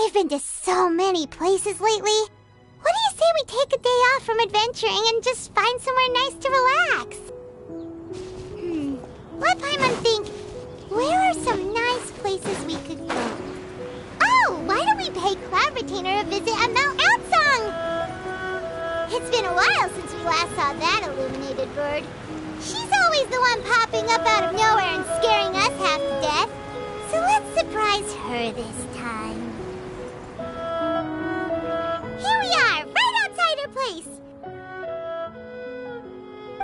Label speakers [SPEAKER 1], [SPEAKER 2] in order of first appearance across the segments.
[SPEAKER 1] We've been to so many places lately. What do you say we take a day off from adventuring and just find somewhere nice to relax? Let Paimon think. Where are some nice places we could go? Oh, why don't we pay Cloud Retainer a visit at Mount Outsong? It's been a while since we last saw that illuminated bird. She's always the one popping up out of nowhere and scaring us half to death. So let's surprise her this time. Here we are, right outside her place.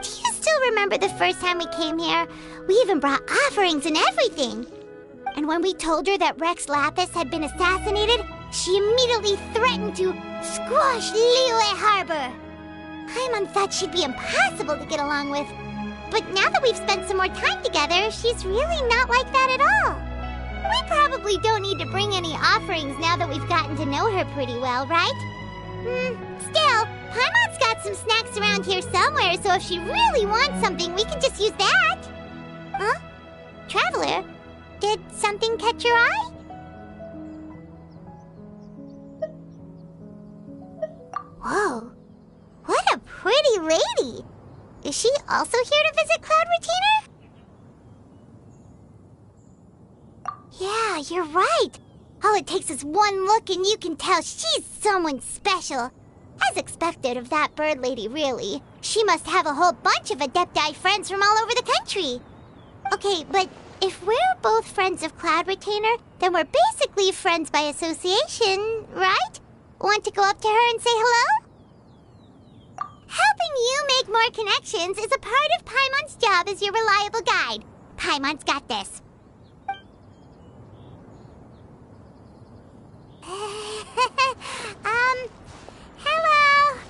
[SPEAKER 1] Do you still remember the first time we came here? We even brought offerings and everything. And when we told her that Rex Lapis had been assassinated, she immediately threatened to squash Liyue Harbor. Paimon thought she'd be impossible to get along with. But now that we've spent some more time together, she's really not like that at all. We probably don't need to bring any offerings now that we've gotten to know her pretty well, right? Still, Paimon's got some snacks around here somewhere, so if she really wants something, we can just use that. Huh? Traveler, did something catch your eye? Whoa, what a pretty lady! Is she also here to visit Cloud Retainer? Yeah, you're right. All it takes is one look and you can tell she's someone special. As expected of that bird lady, really. She must have a whole bunch of Adepti friends from all over the country. Okay, but if we're both friends of Cloud Retainer, then we're basically friends by association, right? Want to go up to her and say hello? Helping you make more connections is a part of Paimon's job as your reliable guide. Paimon's got this. Hello.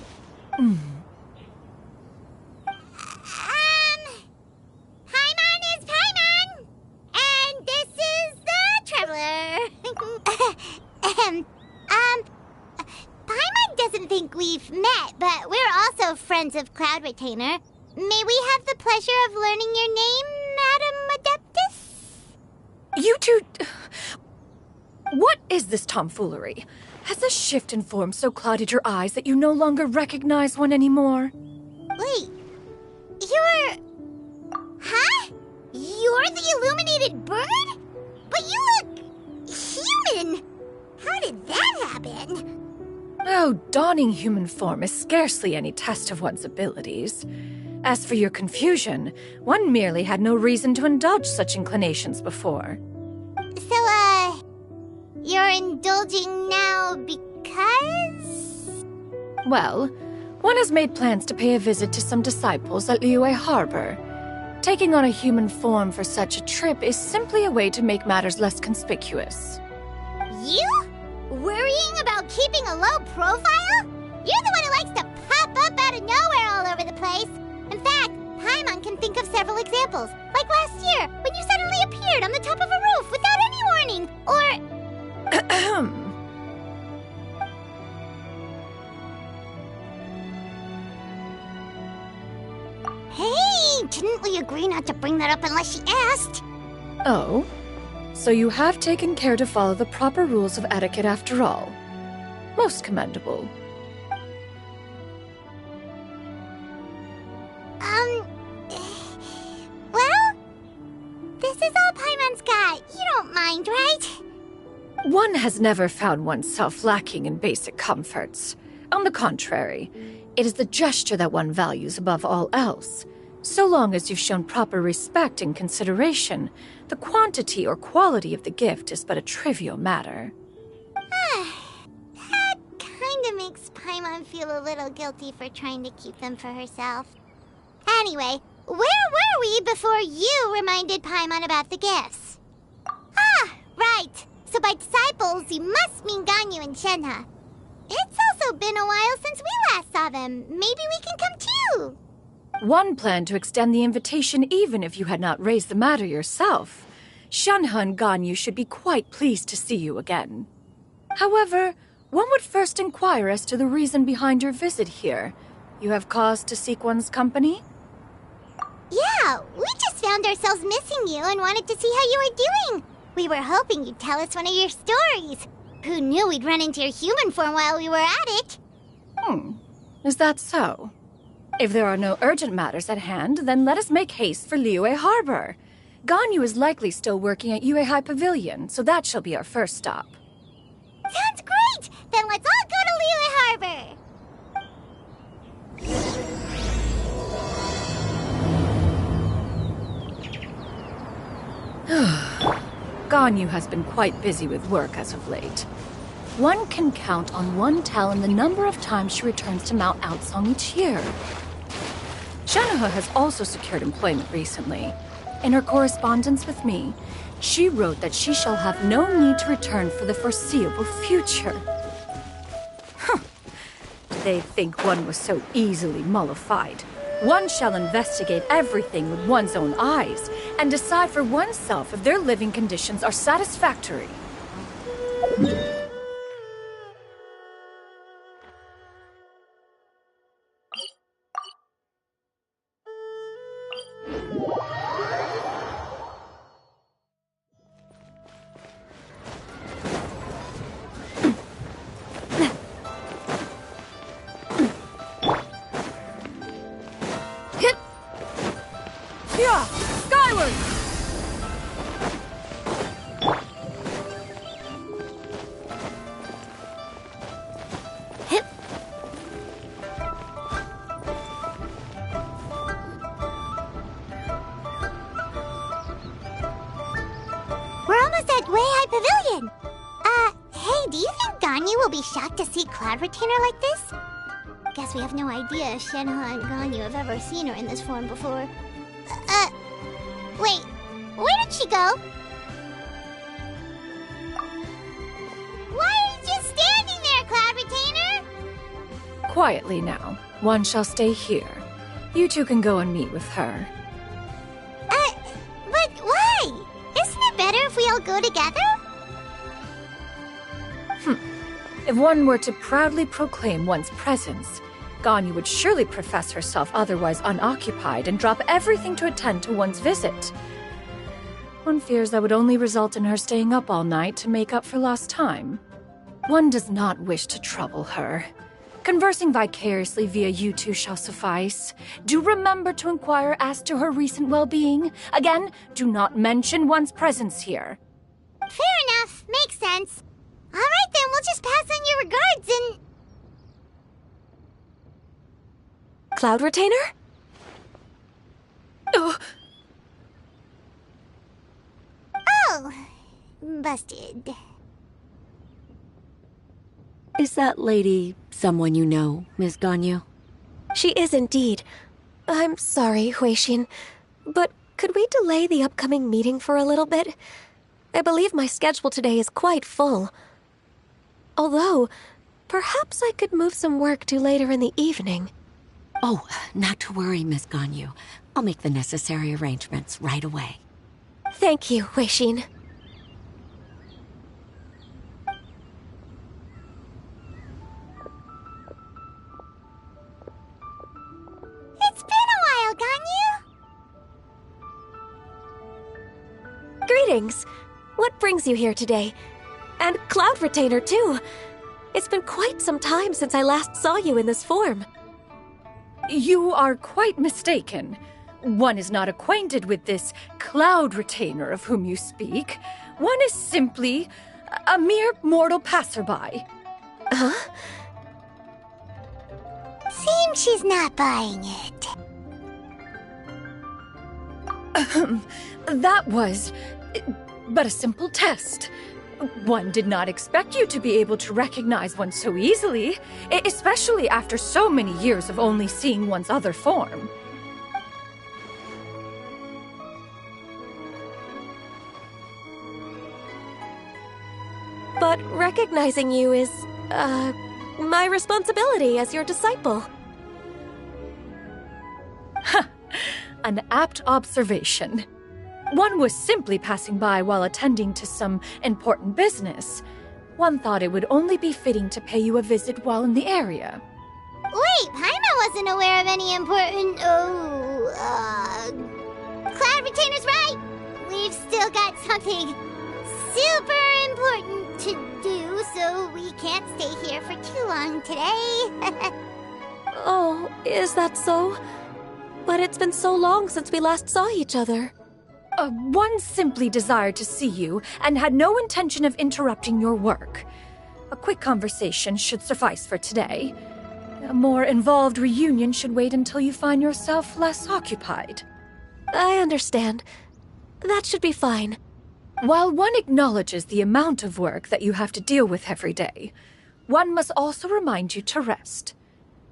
[SPEAKER 1] Paimon is Paimon, and this is the Traveler. Paimon doesn't think we've met, but we're also friends of Cloud Retainer. May we have the pleasure of learning your name, Madam Adeptus?
[SPEAKER 2] You two... What is this tomfoolery? Has a shift in form so clouded your eyes that you no longer recognize one anymore?
[SPEAKER 1] Wait, you're... Huh? You're the illuminated bird? But you look... human! How did that happen?
[SPEAKER 2] Oh, donning human form is scarcely any test of one's abilities. As for your confusion, one merely had no reason to indulge such inclinations before.
[SPEAKER 1] So, you're indulging now because?
[SPEAKER 2] Well, one has made plans to pay a visit to some disciples at Liyue Harbor. Taking on a human form for such a trip is simply a way to make matters less conspicuous.
[SPEAKER 1] You? Worrying about keeping a low profile? You're the one who likes to pop up out of nowhere all over the place. In fact, Paimon can think of several examples. Like last year, when you suddenly appeared on the top of a roof without any warning. Or... Hey, didn't we agree not to bring that up unless she asked?
[SPEAKER 2] Oh? So you have taken care to follow the proper rules of etiquette after all. Most commendable.
[SPEAKER 1] Well, this is all Paimon's got. You don't mind, right?
[SPEAKER 2] One has never found oneself lacking in basic comforts. On the contrary, it is the gesture that one values above all else. So long as you've shown proper respect and consideration, the quantity or quality of the gift is but a trivial matter.
[SPEAKER 1] That kinda makes Paimon feel a little guilty for trying to keep them for herself. Anyway, where were we before you reminded Paimon about the gifts? Ah, right. So by disciples, you must mean Ganyu and Shenhe. It's also been a while since we last saw them. Maybe we can come too.
[SPEAKER 2] One planned to extend the invitation even if you had not raised the matter yourself. Shenhe and Ganyu should be quite pleased to see you again. However, one would first inquire as to the reason behind your visit here. You have cause to seek one's company?
[SPEAKER 1] Yeah, we just found ourselves missing you and wanted to see how you were doing. We were hoping you'd tell us one of your stories. Who knew we'd run into your human form while we were at it?
[SPEAKER 2] Is that so? If there are no urgent matters at hand, then let us make haste for Liyue Harbor. Ganyu is likely still working at Yuehai Pavilion, so that shall be our first stop.
[SPEAKER 1] Sounds great! Then let's all go to Liyue Harbor!
[SPEAKER 2] Ganyu has been quite busy with work as of late. One can count on one talon the number of times she returns to Mount Outsong each year. Shanaha has also secured employment recently. In her correspondence with me, she wrote that she shall have no need to return for the foreseeable future. They think one was so easily mollified. One shall investigate everything with one's own eyes and decide for oneself if their living conditions are satisfactory. Skyward!
[SPEAKER 1] We're almost at Yuehai Pavilion! Hey, do you think Ganyu will be shocked to see Cloud Retainer like this? Guess we have no idea if Shenhe and Ganyu have ever seen her in this form before. Wait, where did she go? Why are you just standing there, Cloud Retainer?
[SPEAKER 2] Quietly now. One shall stay here. You two can go and meet with her.
[SPEAKER 1] But why? Isn't it better if we all go together?
[SPEAKER 2] If one were to proudly proclaim one's presence, Ganyu would surely profess herself otherwise unoccupied and drop everything to attend to one's visit. One fears that would only result in her staying up all night to make up for lost time. One does not wish to trouble her. Conversing vicariously via you two shall suffice. Do remember to inquire as to her recent well-being. Again, do not mention one's presence here.
[SPEAKER 1] Fair enough. Makes sense. All right, then. We'll just pass on your regards and...
[SPEAKER 3] Cloud Retainer?
[SPEAKER 2] Oh,
[SPEAKER 1] Oh, busted.
[SPEAKER 4] Is that lady someone you know, Miss Ganyu?
[SPEAKER 3] She is indeed. I'm sorry, Huixin, but could we delay the upcoming meeting for a little bit? I believe my schedule today is quite full. Although, perhaps I could move some work to later in the evening.
[SPEAKER 4] Oh, not to worry, Miss Ganyu. I'll make the necessary arrangements right away.
[SPEAKER 3] Thank you, Huixin.
[SPEAKER 1] It's been a while, Ganyu.
[SPEAKER 3] Greetings. What brings you here today? And Cloud Retainer, too. It's been quite some time since I last saw you in this form.
[SPEAKER 2] you are quite mistaken. One is not acquainted with this Cloud Retainer of whom you speak. One is simply a mere mortal passerby.
[SPEAKER 3] Huh?
[SPEAKER 1] Seems she's not buying it.
[SPEAKER 2] That was but a simple test. One did not expect you to be able to recognize one so easily, especially after so many years of only seeing one's other form.
[SPEAKER 3] But recognizing you is, my responsibility as your disciple.
[SPEAKER 2] An apt observation. One was simply passing by while attending to some important business. One thought it would only be fitting to pay you a visit while in the area.
[SPEAKER 1] Wait, Paimon wasn't aware of any important... Cloud Retainer's right! We've still got something super important to do, so we can't stay here for too long today.
[SPEAKER 3] Oh, is that so? But it's been so long since we last saw each other.
[SPEAKER 2] One simply desired to see you and had no intention of interrupting your work. A quick conversation should suffice for today. A more involved reunion should wait until you find yourself less occupied.
[SPEAKER 3] I understand. That should be fine.
[SPEAKER 2] While one acknowledges the amount of work that you have to deal with every day, one must also remind you to rest.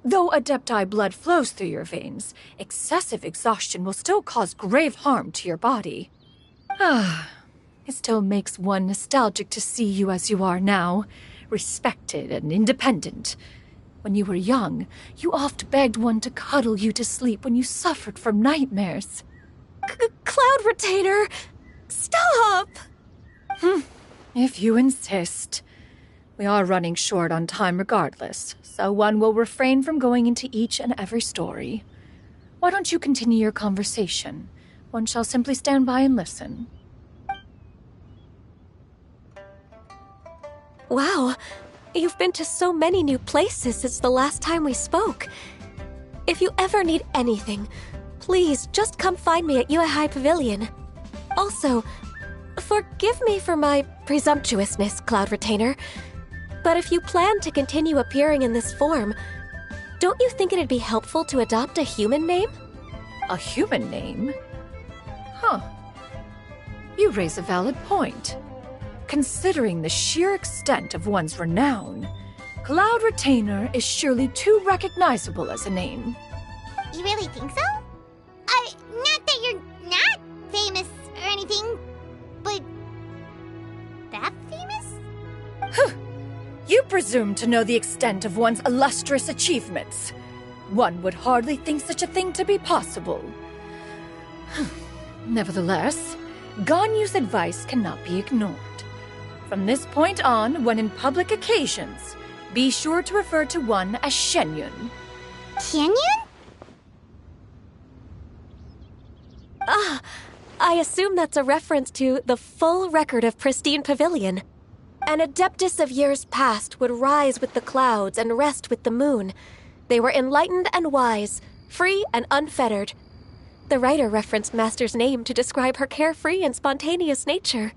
[SPEAKER 2] Though Adepti blood flows through your veins, excessive exhaustion will still cause grave harm to your body. It still makes one nostalgic to see you as you are now, respected and independent. When you were young, you oft begged one to cuddle you to sleep when you suffered from nightmares.
[SPEAKER 3] Cloud Retainer! Stop!
[SPEAKER 2] If you insist. We are running short on time regardless, so one will refrain from going into each and every story. Why don't you continue your conversation? One shall simply stand by and listen.
[SPEAKER 3] Wow, you've been to so many new places since the last time we spoke. If you ever need anything, please just come find me at Uehai Pavilion. Also, forgive me for my presumptuousness, Cloud Retainer, but if you plan to continue appearing in this form, don't you think it'd be helpful to adopt a human name?
[SPEAKER 2] A human name? Huh. You raise a valid point. Considering the sheer extent of one's renown, Cloud Retainer is surely too recognizable as a name.
[SPEAKER 1] You really think so? Not that you're not famous or anything, but that famous?
[SPEAKER 2] You presume to know the extent of one's illustrious achievements. One would hardly think such a thing to be possible. Nevertheless, Ganyu's advice cannot be ignored. From this point on, when in public occasions, be sure to refer to one as Shenyun.
[SPEAKER 1] Shenyun?
[SPEAKER 3] I assume that's a reference to the full record of Pristine Pavilion. An adeptus of years past would rise with the clouds and rest with the moon. They were enlightened and wise, free and unfettered. The writer referenced Master's name to describe her carefree and spontaneous nature.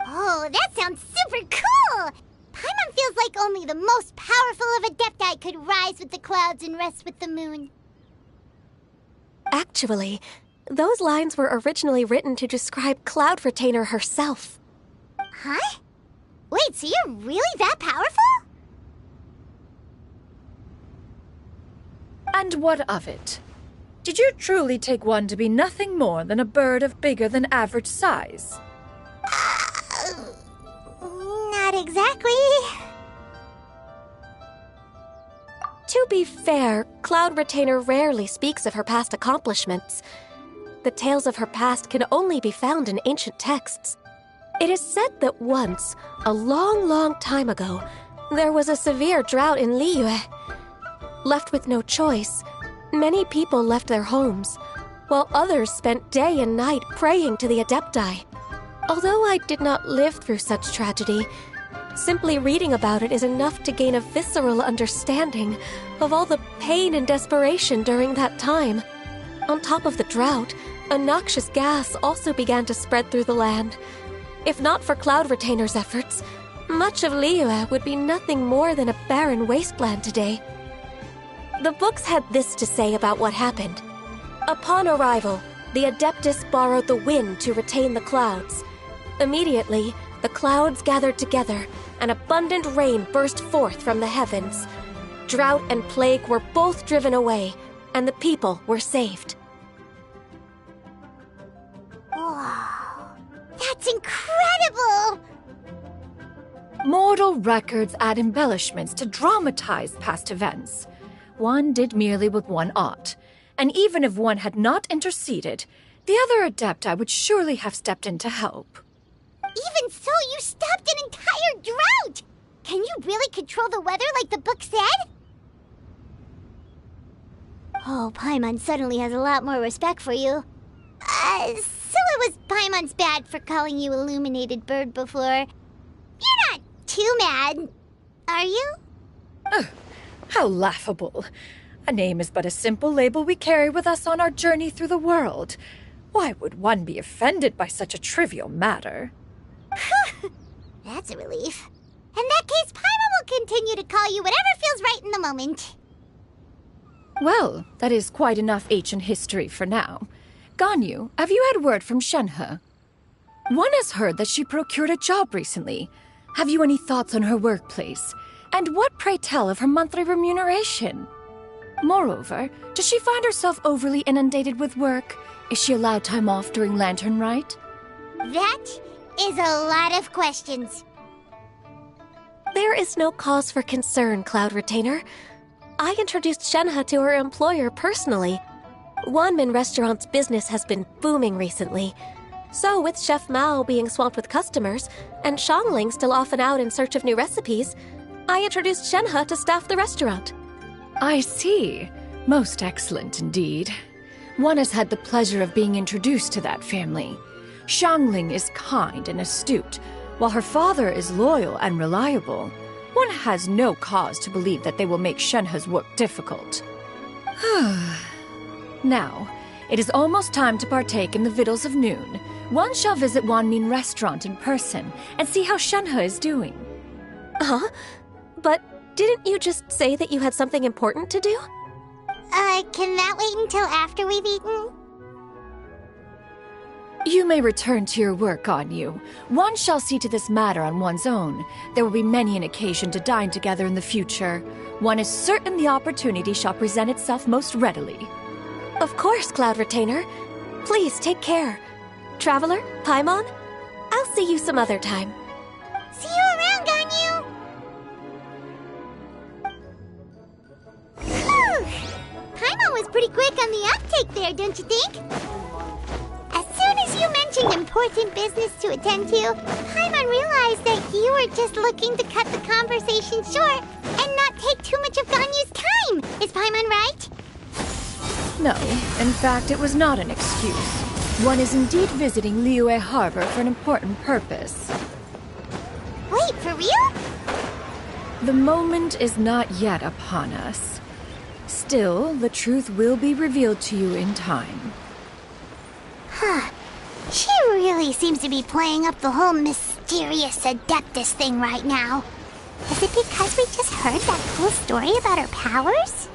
[SPEAKER 1] Oh, that sounds super cool! Paimon feels like only the most powerful of Adepti could rise with the clouds and rest with the moon.
[SPEAKER 3] Actually, those lines were originally written to describe Cloud Retainer herself.
[SPEAKER 1] Huh? Wait, so you're really that powerful?
[SPEAKER 2] And what of it? Did you truly take one to be nothing more than a bird of bigger than average size?
[SPEAKER 1] Not exactly.
[SPEAKER 3] To be fair, Cloud Retainer rarely speaks of her past accomplishments. The tales of her past can only be found in ancient texts. It is said that once, a long, long time ago, there was a severe drought in Liyue. Left with no choice, many people left their homes, while others spent day and night praying to the Adepti. Although I did not live through such tragedy, simply reading about it is enough to gain a visceral understanding of all the pain and desperation during that time. On top of the drought, a noxious gas also began to spread through the land. If not for Cloud Retainer's efforts, much of Liyue would be nothing more than a barren wasteland today. The books had this to say about what happened. Upon arrival, the Adeptus borrowed the wind to retain the clouds. Immediately, the clouds gathered together, and abundant rain burst forth from the heavens. Drought and plague were both driven away, and the people were saved.
[SPEAKER 1] Wow, that's incredible!
[SPEAKER 2] Mortal records add embellishments to dramatize past events. One did merely what one ought, and even if one had not interceded, the other Adepti would surely have stepped in to help.
[SPEAKER 1] Even so, you stopped an entire drought! Can you really control the weather like the book said? Oh, Paimon suddenly has a lot more respect for you. So it was Paimon's bad for calling you Illuminated Bird before. You're not too mad, are you?
[SPEAKER 2] How laughable. A name is but a simple label we carry with us on our journey through the world. Why would one be offended by such a trivial matter?
[SPEAKER 1] That's a relief. In that case, Paimon will continue to call you whatever feels right in the moment.
[SPEAKER 2] Well, that is quite enough ancient history for now. Ganyu, have you had word from Shenhe? One has heard that she procured a job recently. Have you any thoughts on her workplace? And what, pray tell, of her monthly remuneration? Moreover, does she find herself overly inundated with work? Is she allowed time off during Lantern Rite?
[SPEAKER 1] That is a lot of questions.
[SPEAKER 3] There is no cause for concern, Cloud Retainer. I introduced Shenhe to her employer personally. Wanmin Restaurant's business has been booming recently. So with Chef Mao being swamped with customers, and Shangling still off and out in search of new recipes, I introduced Shenhe to staff the restaurant.
[SPEAKER 2] I see. Most excellent indeed. One has had the pleasure of being introduced to that family. Shangling is kind and astute, while her father is loyal and reliable. One has no cause to believe that they will make Shenhe's work difficult. Now, it is almost time to partake in the victuals of noon. One shall visit Wanmin Restaurant in person and see how Shenhe is doing.
[SPEAKER 3] Huh? But didn't you just say that you had something important to do?
[SPEAKER 1] Can that wait until after we've eaten?
[SPEAKER 2] You may return to your work, Ganyu. One shall see to this matter on one's own. There will be many an occasion to dine together in the future. One is certain the opportunity shall present itself most readily.
[SPEAKER 3] Of course, Cloud Retainer. Please take care. Traveler, Paimon, I'll see you some other time.
[SPEAKER 1] See you around, Ganyu! Whew. Paimon was pretty quick on the uptake there, don't you think? As soon as you mentioned important business to attend to, Paimon realized that you were just looking to cut the conversation short and not take too much of Ganyu's time. Is Paimon right?
[SPEAKER 2] No, in fact, it was not an excuse. One is indeed visiting Liyue Harbor for an important purpose.
[SPEAKER 1] Wait, for real?
[SPEAKER 2] The moment is not yet upon us. Still, the truth will be revealed to you in time.
[SPEAKER 1] She really seems to be playing up the whole mysterious Adeptus thing right now. Is it because we just heard that cool story about her powers?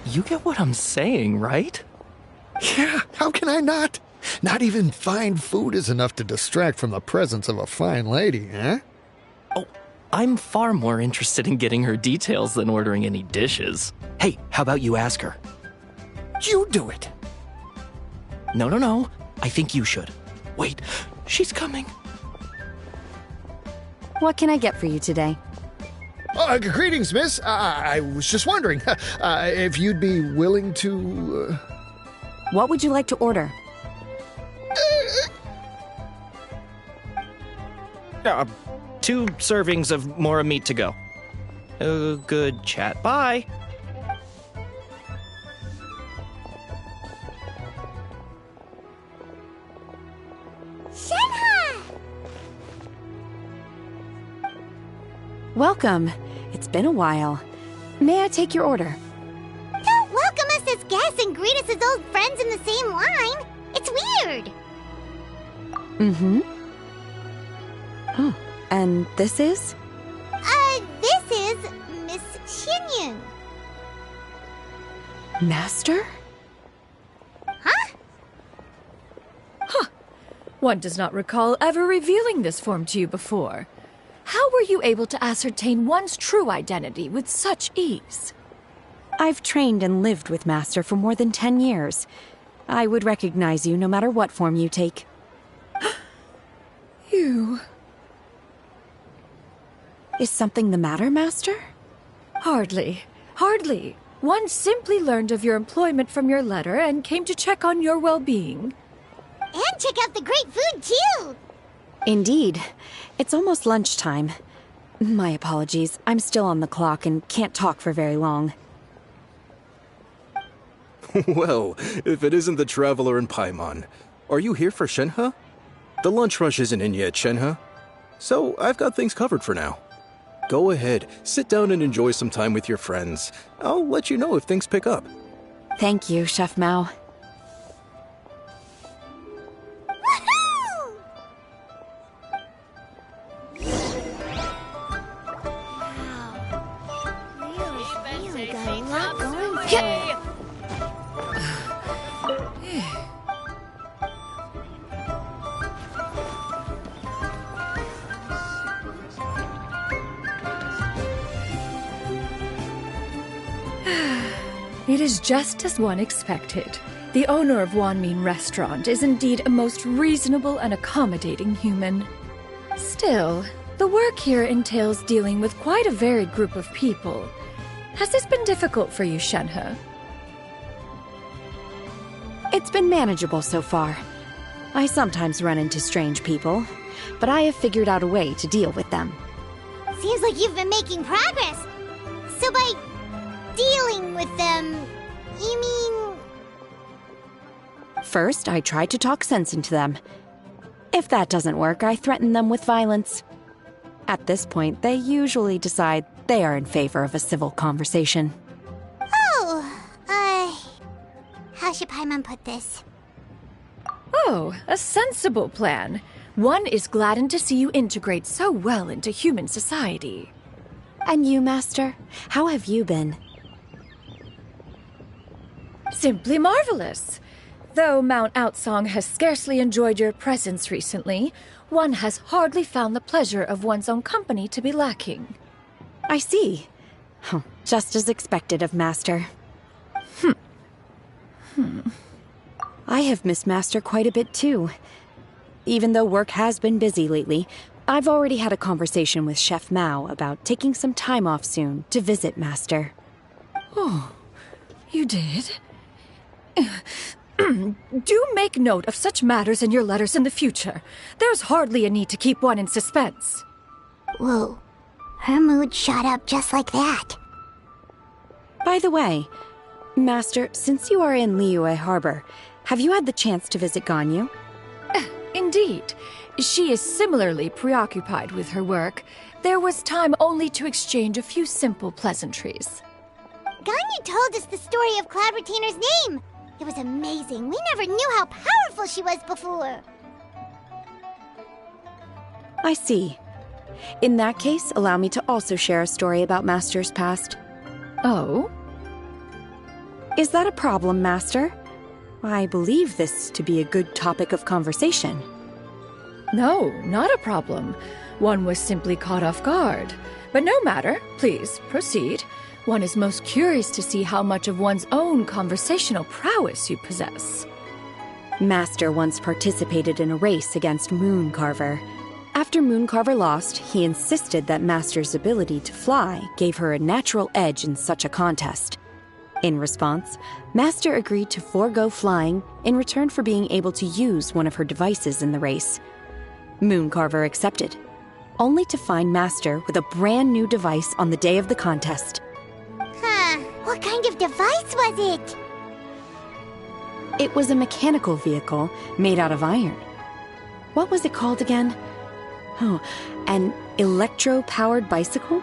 [SPEAKER 5] You get what I'm saying, right?
[SPEAKER 6] Yeah, how can I not? Not even fine food is enough to distract from the presence of a fine lady, huh?
[SPEAKER 5] Oh, I'm far more interested in getting her details than ordering any dishes. Hey, how about you ask her?
[SPEAKER 6] You do it.
[SPEAKER 5] No. I think you should. Wait, she's coming.
[SPEAKER 7] What can I get for you today?
[SPEAKER 6] Greetings, miss. I was just wondering if you'd be willing to...
[SPEAKER 7] What would you like to order?
[SPEAKER 5] 2 servings of Mora meat to go. Good chat. Bye.
[SPEAKER 1] Shenhe!
[SPEAKER 7] Welcome. It's been a while. May I take your order?
[SPEAKER 1] Don't welcome us as guests and greet us as old friends in the same line. It's weird.
[SPEAKER 7] Mm-hmm. Oh, and this is?
[SPEAKER 1] This is Miss Xinyun.
[SPEAKER 7] Master?
[SPEAKER 1] Huh?
[SPEAKER 2] One does not recall ever revealing this form to you before. How were you able to ascertain one's true identity with such ease?
[SPEAKER 7] I've trained and lived with Master for more than 10 years. I would recognize you no matter what form you take.
[SPEAKER 2] You...
[SPEAKER 7] Is something the matter, Master?
[SPEAKER 2] Hardly. One simply learned of your employment from your letter and came to check on your well-being.
[SPEAKER 1] And check out the great food, too!
[SPEAKER 7] Indeed. It's almost lunchtime. My apologies. I'm still on the clock and can't talk for very long.
[SPEAKER 8] Well, if it isn't the Traveler in Paimon. Are you here for Shenhe? The lunch rush isn't in yet, Shenhe. So, I've got things covered for now. Go ahead, sit down and enjoy some time with your friends. I'll let you know if things pick up.
[SPEAKER 7] Thank you, Chef Mao.
[SPEAKER 1] Really got a lot going for it.
[SPEAKER 2] It is just as one expected. The owner of Wanmin Restaurant is indeed a most reasonable and accommodating human. Still, the work here entails dealing with quite a varied group of people. Has this been difficult for you, Shenhe?
[SPEAKER 7] It's been manageable so far. I sometimes run into strange people, but I have figured out a way to deal with them.
[SPEAKER 1] Seems like you've been making progress. So by dealing with them, you mean...
[SPEAKER 7] First, I try to talk sense into them. If that doesn't work, I threaten them with violence. At this point, they usually decide they are in favor of a civil conversation.
[SPEAKER 1] How should Paimon put this?
[SPEAKER 2] Oh, a sensible plan. One is gladdened to see you integrate so well into human society.
[SPEAKER 7] And you, Master? How have you been?
[SPEAKER 2] Simply marvelous. Though Mount Outsong has scarcely enjoyed your presence recently, one has hardly found the pleasure of one's own company to be lacking.
[SPEAKER 7] I see. Oh, just as expected of Master. I have missed Master quite a bit too. Even though work has been busy lately, I've already had a conversation with Chef Mao about taking some time off soon to visit Master.
[SPEAKER 2] Oh, you did? Do make note of such matters in your letters in the future. There's hardly a need to keep one in suspense.
[SPEAKER 1] Whoa, her mood shot up just like that.
[SPEAKER 7] By the way, Master, since you are in Liyue Harbor, have you had the chance to visit Ganyu?
[SPEAKER 2] Indeed. She is similarly preoccupied with her work. There was time only to exchange a few simple pleasantries.
[SPEAKER 1] Ganyu told us the story of Cloud Retainer's name. It was amazing. We never knew how powerful she was before.
[SPEAKER 7] I see. In that case, allow me to also share a story about Master's past.
[SPEAKER 2] Oh?
[SPEAKER 7] Is that a problem, Master? I believe this to be a good topic of conversation.
[SPEAKER 2] No, not a problem. One was simply caught off guard. But no matter. Please, proceed. One is most curious to see how much of one's own conversational prowess you possess.
[SPEAKER 7] Master once participated in a race against Mooncarver. After Mooncarver lost, he insisted that Master's ability to fly gave her a natural edge in such a contest. In response, Master agreed to forego flying in return for being able to use one of her devices in the race. Mooncarver accepted, only to find Master with a brand new device on the day of the contest.
[SPEAKER 1] What kind of device was it?
[SPEAKER 7] It was a mechanical vehicle made out of iron. What was it called again? Oh, an electro-powered bicycle?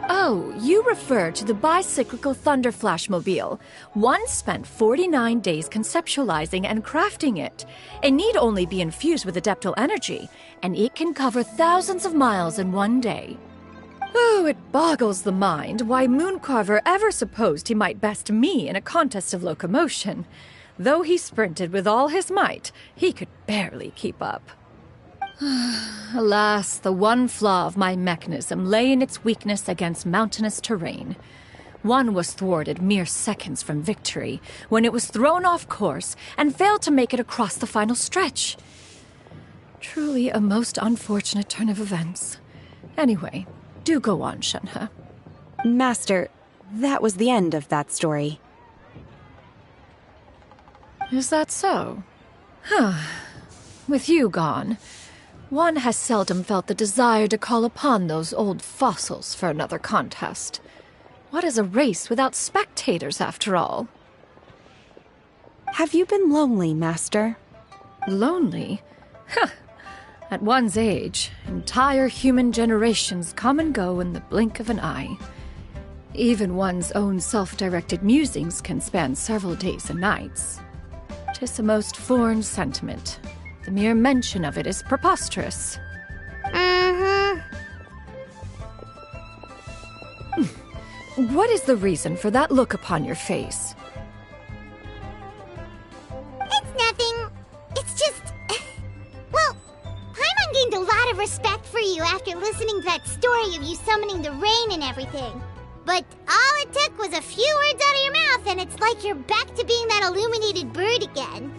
[SPEAKER 2] Oh, you refer to the bicyclical Thunder Flashmobile. One spent 49 days conceptualizing and crafting it. It need only be infused with adeptal energy, and it can cover thousands of miles in one day. Oh, it boggles the mind why Mooncarver ever supposed he might best me in a contest of locomotion. Though he sprinted with all his might, he could barely keep up. Alas, the one flaw of my mechanism lay in its weakness against mountainous terrain. One was thwarted mere seconds from victory, when it was thrown off course and failed to make it across the final stretch. Truly a most unfortunate turn of events. Anyway, do go on, Shenhe.
[SPEAKER 7] Master, that was the end of that story.
[SPEAKER 2] Is that so? With you gone, one has seldom felt the desire to call upon those old fossils for another contest. What is a race without spectators, after all?
[SPEAKER 7] Have you been lonely, Master?
[SPEAKER 2] Lonely? Huh. At one's age, entire human generations come and go in the blink of an eye. Even one's own self-directed musings can span several days and nights. 'Tis a most foreign sentiment. The mere mention of it is preposterous. What is the reason for that look upon your face?
[SPEAKER 1] It's nothing. It's just... Well, Paimon gained a lot of respect for you after listening to that story of you summoning the rain and everything. But all it took was a few words out of your mouth and it's like you're back to being that illuminated bird again.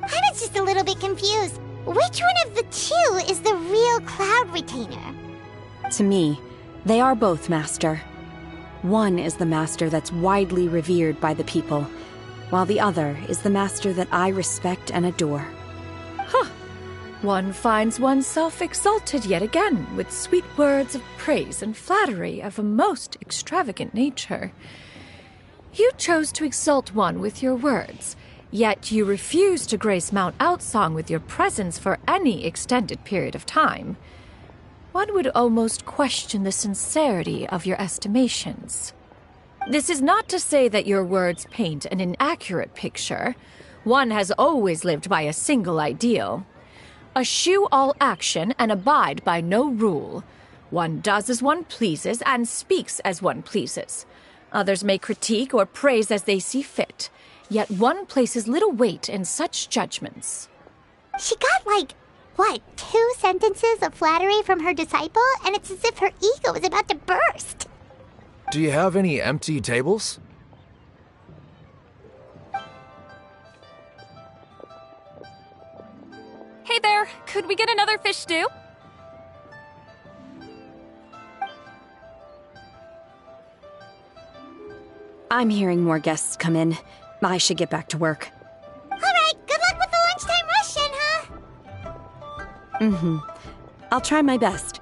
[SPEAKER 1] I was just a little bit confused. Which one of the two is the real cloud retainer?
[SPEAKER 7] To me, they are both, Master. One is the master that's widely revered by the people, while the other is the master that I respect and adore.
[SPEAKER 2] Huh. One finds oneself exalted yet again with sweet words of praise and flattery of a most extravagant nature. You chose to exalt one with your words, yet you refuse to grace Mount Outsong with your presence for any extended period of time. One would almost question the sincerity of your estimations. This is not to say that your words paint an inaccurate picture. One has always lived by a single ideal. Eschew all action and abide by no rule. One does as one pleases and speaks as one pleases. Others may critique or praise as they see fit, yet one places little weight in such judgments.
[SPEAKER 1] She got what, 2 sentences of flattery from her disciple, and it's as if her ego is about to burst.
[SPEAKER 9] Do you have any empty tables?
[SPEAKER 10] Hey there, could we get another fish stew?
[SPEAKER 7] I'm hearing more guests come in. I should get back to work.
[SPEAKER 1] All right, good luck with the lunchtime rush, Shenhe.
[SPEAKER 7] I'll try my best.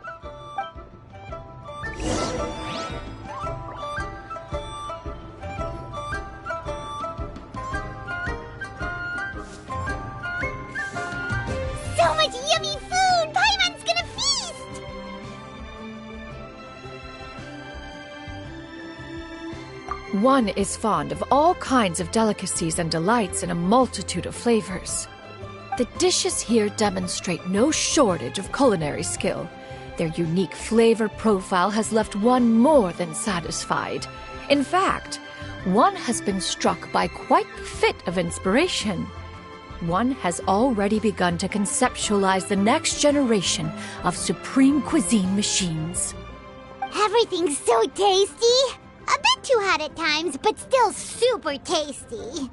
[SPEAKER 1] So much yummy food! Paimon's gonna feast!
[SPEAKER 2] One is fond of all kinds of delicacies and delights in a multitude of flavors. The dishes here demonstrate no shortage of culinary skill. Their unique flavor profile has left one more than satisfied. In fact, one has been struck by quite the fit of inspiration. One has already begun to conceptualize the next generation of supreme cuisine machines.
[SPEAKER 1] Everything's so tasty! A bit too hot at times, but still super tasty.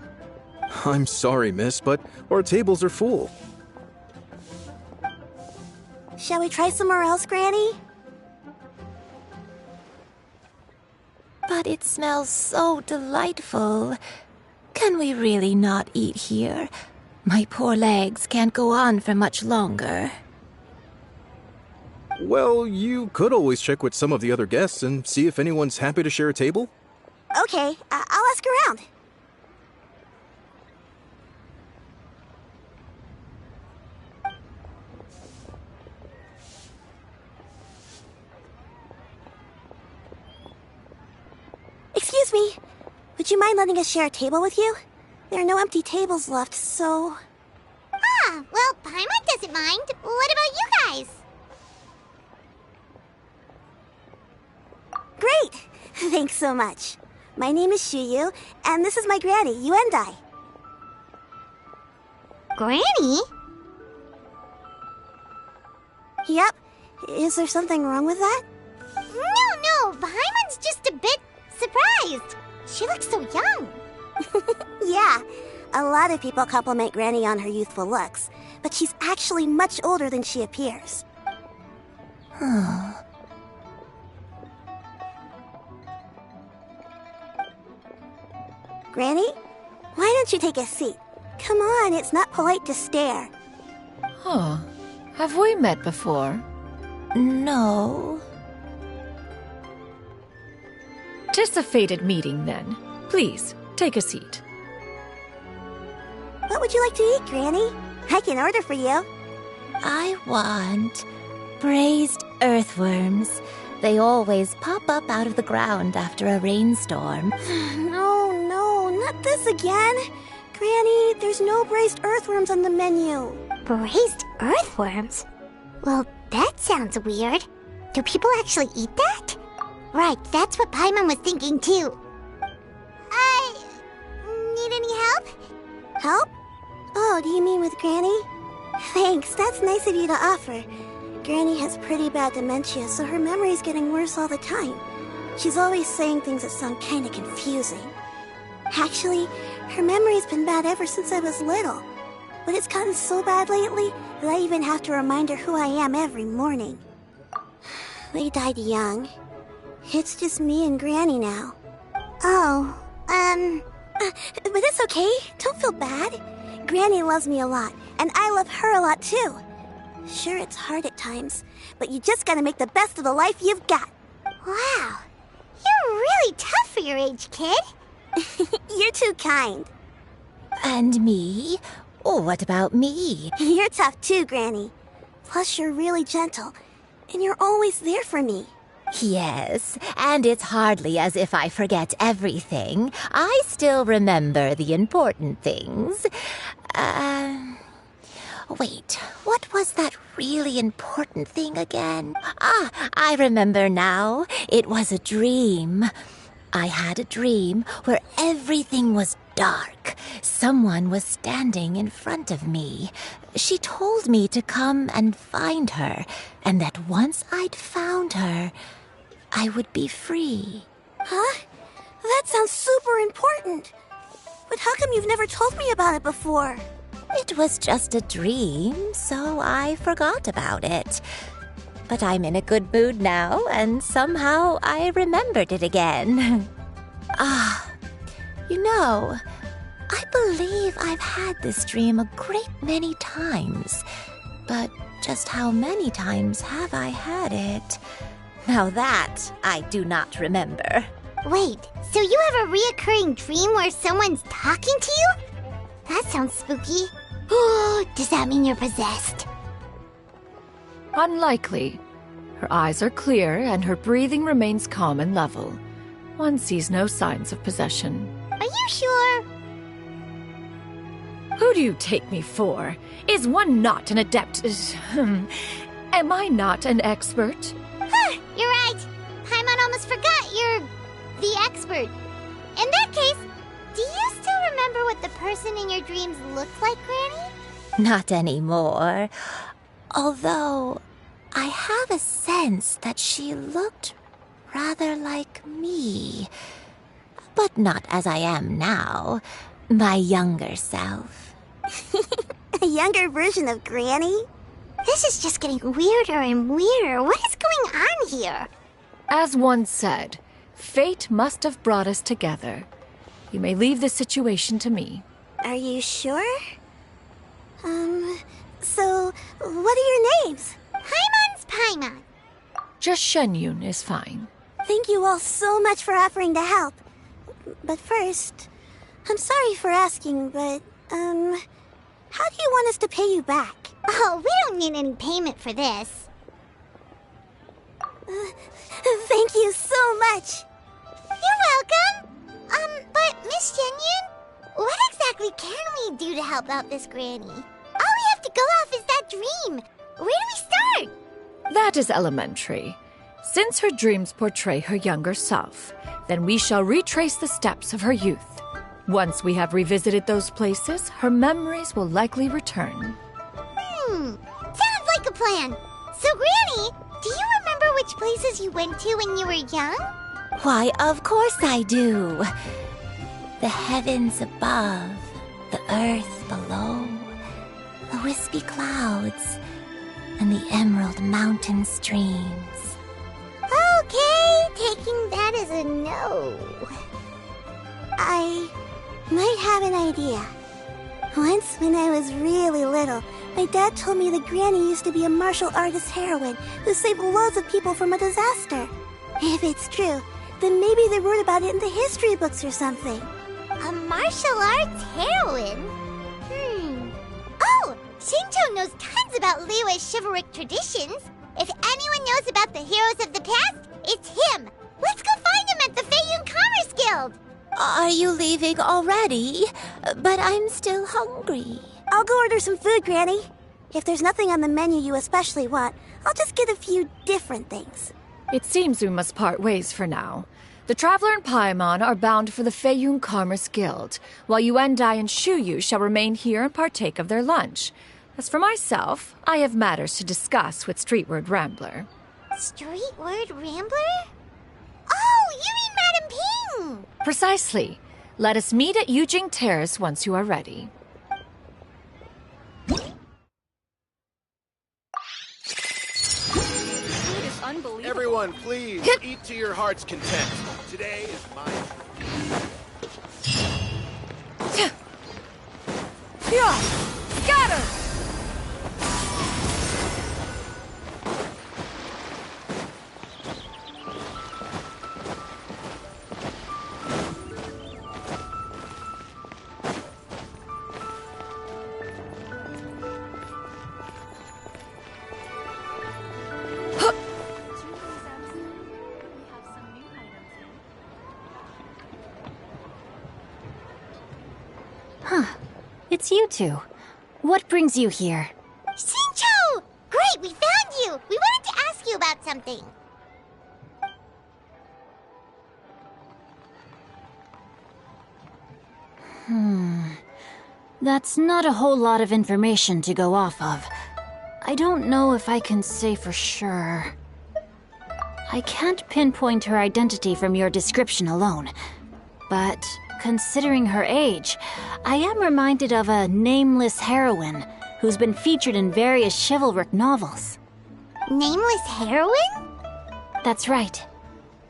[SPEAKER 8] I'm sorry, miss, but our tables are full.
[SPEAKER 1] Shall we try somewhere else, Granny?
[SPEAKER 11] But it smells so delightful. Can we really not eat here? My poor legs can't go on for much longer.
[SPEAKER 8] Well, you could always check with some of the other guests and see if anyone's happy to share a table.
[SPEAKER 1] Okay, I'll ask around. Excuse me. Would you mind letting us share a table with you? There are no empty tables left, so... Ah, well, Paimon doesn't mind. What about you guys? Great! Thanks so much. My name is Shuyu, and this is my granny, Yuendai. Granny? Yep. Is there something wrong with that? No, Paimon's just a bit surprised. She looks so young. Yeah, a lot of people compliment Granny on her youthful looks, but she's actually much older than she appears. Granny, why don't you take a seat? Come on, it's not polite to stare.
[SPEAKER 2] Huh. Have we met before?
[SPEAKER 11] No.
[SPEAKER 2] 'Tis a fated meeting, then. Please, take a seat.
[SPEAKER 12] would you like to eat, Granny? I can order for you.
[SPEAKER 11] I want braised earthworms. They always pop up out of the ground after a rainstorm.
[SPEAKER 12] No, not this again. Granny, there's no braised earthworms on the menu.
[SPEAKER 1] Braised earthworms? Well, that sounds weird. Do people actually eat that? Right, that's what Paimon was thinking too. Need any help?
[SPEAKER 12] Help? Oh, do you mean with Granny? Thanks, that's nice of you to offer. Granny has pretty bad dementia, so her memory's getting worse all the time. She's always saying things that sound kinda confusing. Actually, her memory's been bad ever since I was little. But it's gotten so bad lately that I even have to remind her who I am every morning. They died young. It's just me and Granny now. But it's okay. Don't feel bad. Granny loves me a lot, and I love her a lot too. Sure, it's hard at times, but you just gotta make the best of the life you've got.
[SPEAKER 1] Wow, you're really tough for your age, kid.
[SPEAKER 12] You're too kind.
[SPEAKER 11] And me? Oh, what about me?
[SPEAKER 12] You're tough too, Granny. Plus, you're really gentle, and you're always there for me.
[SPEAKER 11] Yes, and it's hardly as if I forget everything. I still remember the important things. Wait, what was that really important thing again? Ah, I remember now. It was a dream. I had a dream where everything was dark. Someone was standing in front of me. She told me to come and find her, and that once I'd found her, I would be free.
[SPEAKER 12] Huh? That sounds super important. But how come you've never told me about it before?
[SPEAKER 11] It was just a dream, so I forgot about it. But I'm in a good mood now, and somehow I remembered it again. You know, I believe I've had this dream a great many times. But just how many times have I had it? Now that I do not remember.
[SPEAKER 1] Wait, so you have a reoccurring dream where someone's talking to you? That sounds spooky. Oh, does that mean you're possessed?
[SPEAKER 2] Unlikely. Her eyes are clear and her breathing remains calm and level. One sees no signs of possession.
[SPEAKER 1] Are you sure?
[SPEAKER 2] Who do you take me for? Is one not an adept? Am I not an expert?
[SPEAKER 1] You're right. Paimon almost forgot you're the expert. In that case, do you still remember what the person in your dreams looked like, Granny?
[SPEAKER 11] Not anymore. Although, I have a sense that she looked rather like me. But not as I am now. My younger self.
[SPEAKER 12] A younger version of Granny?
[SPEAKER 1] This is just getting weirder and weirder. What is going on here?
[SPEAKER 2] As one said, fate must have brought us together. You may leave the situation to me.
[SPEAKER 12] Are you sure? So, what are your names?
[SPEAKER 1] Paimon's Paimon.
[SPEAKER 2] Just Shenyun is fine.
[SPEAKER 12] Thank you all so much for offering to help. But first, I'm sorry for asking, but, how do you want us to pay you back?
[SPEAKER 1] Oh, we don't need any payment for this.
[SPEAKER 12] Thank you so much.
[SPEAKER 1] You're welcome. But Miss Shenyun, what exactly can we do to help out this Granny? All we have to go off is that dream. Where do we start?
[SPEAKER 2] That is elementary. Since her dreams portray her younger self, then we shall retrace the steps of her youth. Once we have revisited those places, her memories will likely return.
[SPEAKER 1] Sounds like a plan. So, Granny, do you remember which places you went to when you were young?
[SPEAKER 11] Why, of course I do. The heavens above, the earth below, the wispy clouds, and the emerald mountain streams.
[SPEAKER 1] Okay, taking that as a no.
[SPEAKER 12] I might have an idea. Once, when I was really little, my dad told me that Granny used to be a martial artist heroine who saved loads of people from a disaster. If it's true, then maybe they wrote about it in the history books or something.
[SPEAKER 1] A martial arts heroine? Xingqiu knows tons about Liyue's chivalric traditions. If anyone knows about the heroes of the past, it's him. Let's go find him at the Feiyun Commerce Guild.
[SPEAKER 11] Are you leaving already? But I'm still hungry.
[SPEAKER 12] I'll go order some food, Granny. If there's nothing on the menu you especially want, I'll just get a few different things.
[SPEAKER 2] It seems we must part ways for now. The Traveler and Paimon are bound for the Feiyun Commerce Guild, while Yuendai and Shuyu shall remain here and partake of their lunch. As for myself, I have matters to discuss with Streetward Rambler.
[SPEAKER 1] Streetward Rambler? Oh, you mean Madame Ping!
[SPEAKER 2] Precisely. Let us meet at Yujing Terrace once you are ready.
[SPEAKER 13] Everyone, please, eat to your heart's content. Today is my...
[SPEAKER 2] Scatter!
[SPEAKER 14] It's you two. What brings you here?
[SPEAKER 1] Xingqiu! Great, we found you! We wanted to ask you about something.
[SPEAKER 14] That's not a whole lot of information to go off of. I don't know if I can say for sure. I can't pinpoint her identity from your description alone, but considering her age, I am reminded of a nameless heroine who's been featured in various chivalric novels.
[SPEAKER 1] Nameless heroine?
[SPEAKER 14] That's right.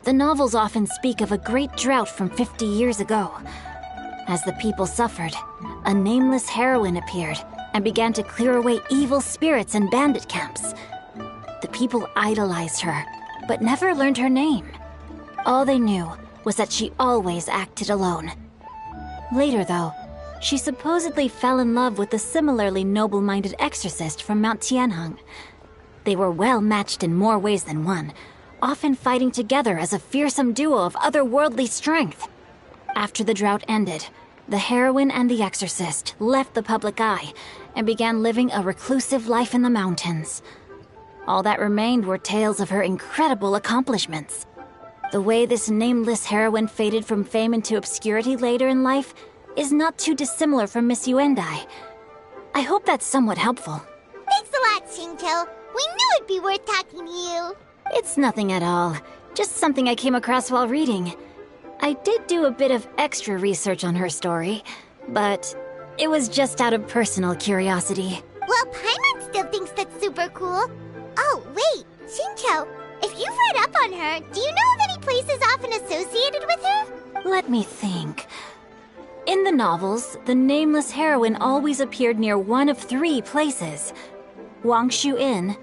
[SPEAKER 14] The novels often speak of a great drought from 50 years ago. As the people suffered, a nameless heroine appeared and began to clear away evil spirits in bandit camps. The people idolized her, but never learned her name. All they knew was that she always acted alone. Later, though, she supposedly fell in love with a similarly noble-minded exorcist from Mount Tianheng. They were well matched in more ways than one, often fighting together as a fearsome duo of otherworldly strength. After the drought ended, the heroine and the exorcist left the public eye and began living a reclusive life in the mountains. All that remained were tales of her incredible accomplishments. The way this nameless heroine faded from fame into obscurity later in life is not too dissimilar from Miss Yuendai. I hope that's somewhat helpful.
[SPEAKER 1] Thanks a lot, Xingqiu. We knew it'd be worth talking to you.
[SPEAKER 14] It's nothing at all. Just something I came across while reading. I did do a bit of extra research on her story, but it was just out of personal curiosity.
[SPEAKER 1] Well, Paimon still thinks that's super cool. Oh, wait, Xingqiu, if you've read up on her, do you know of any places often associated with her?
[SPEAKER 14] Let me think. In the novels, the nameless heroine always appeared near one of 3 places. Wangshu Inn,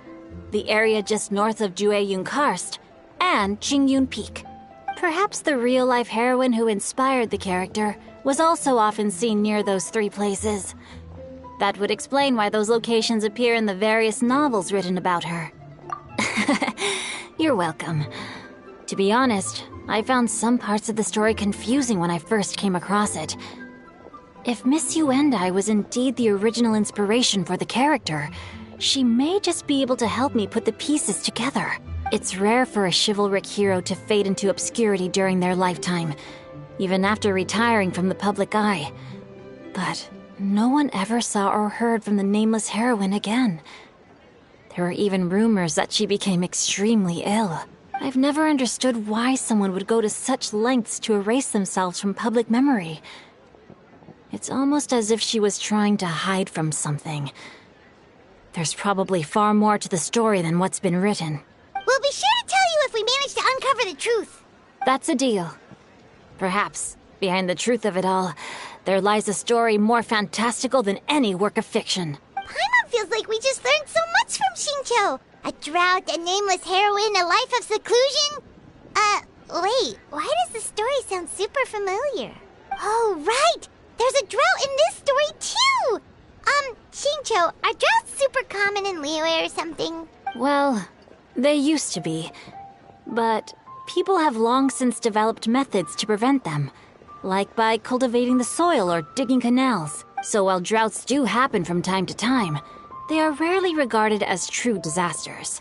[SPEAKER 14] the area just north of Jueyun Karst, and Qingyun Peak. Perhaps the real-life heroine who inspired the character was also often seen near those 3 places. That would explain why those locations appear in the various novels written about her. You're welcome. To be honest, I found some parts of the story confusing when I first came across it. If Miss Yuendai was indeed the original inspiration for the character, she may just be able to help me put the pieces together. It's rare for a chivalric hero to fade into obscurity during their lifetime, even after retiring from the public eye. But no one ever saw or heard from the nameless heroine again. There were even rumors that she became extremely ill. I've never understood why someone would go to such lengths to erase themselves from public memory. It's almost as if she was trying to hide from something. There's probably far more to the story than what's been written.
[SPEAKER 1] We'll be sure to tell you if we manage to uncover the truth.
[SPEAKER 14] That's a deal. Perhaps, behind the truth of it all, there lies a story more fantastical than any work of fiction.
[SPEAKER 1] Paimon feels like we just learned so much from Xingqiu. A drought, a nameless heroine, a life of seclusion. Wait, why does the story sound super familiar? Oh, right! There's a drought in this story, too! Shincho, are droughts super common in Liyue or something?
[SPEAKER 14] Well, they used to be. But people have long since developed methods to prevent them, like by cultivating the soil or digging canals. So while droughts do happen from time to time, they are rarely regarded as true disasters.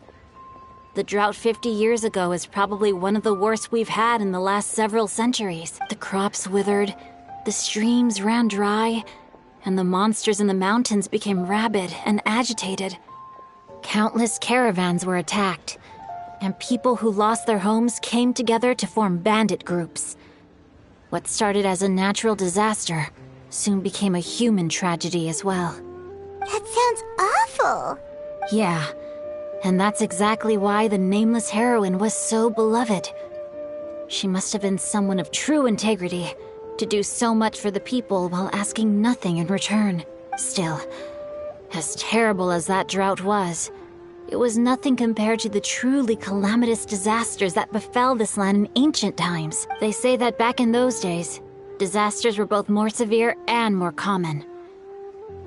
[SPEAKER 14] The drought 50 years ago is probably one of the worst we've had in the last several centuries. The crops withered, the streams ran dry, and the monsters in the mountains became rabid and agitated. Countless caravans were attacked, and people who lost their homes came together to form bandit groups. What started as a natural disaster soon became a human tragedy as well.
[SPEAKER 1] That sounds awful.
[SPEAKER 14] Yeah, and that's exactly why the nameless heroine was so beloved. She must have been someone of true integrity, to do so much for the people while asking nothing in return. Still, as terrible as that drought was, it was nothing compared to the truly calamitous disasters that befell this land in ancient times. They say that back in those days, disasters were both more severe and more common.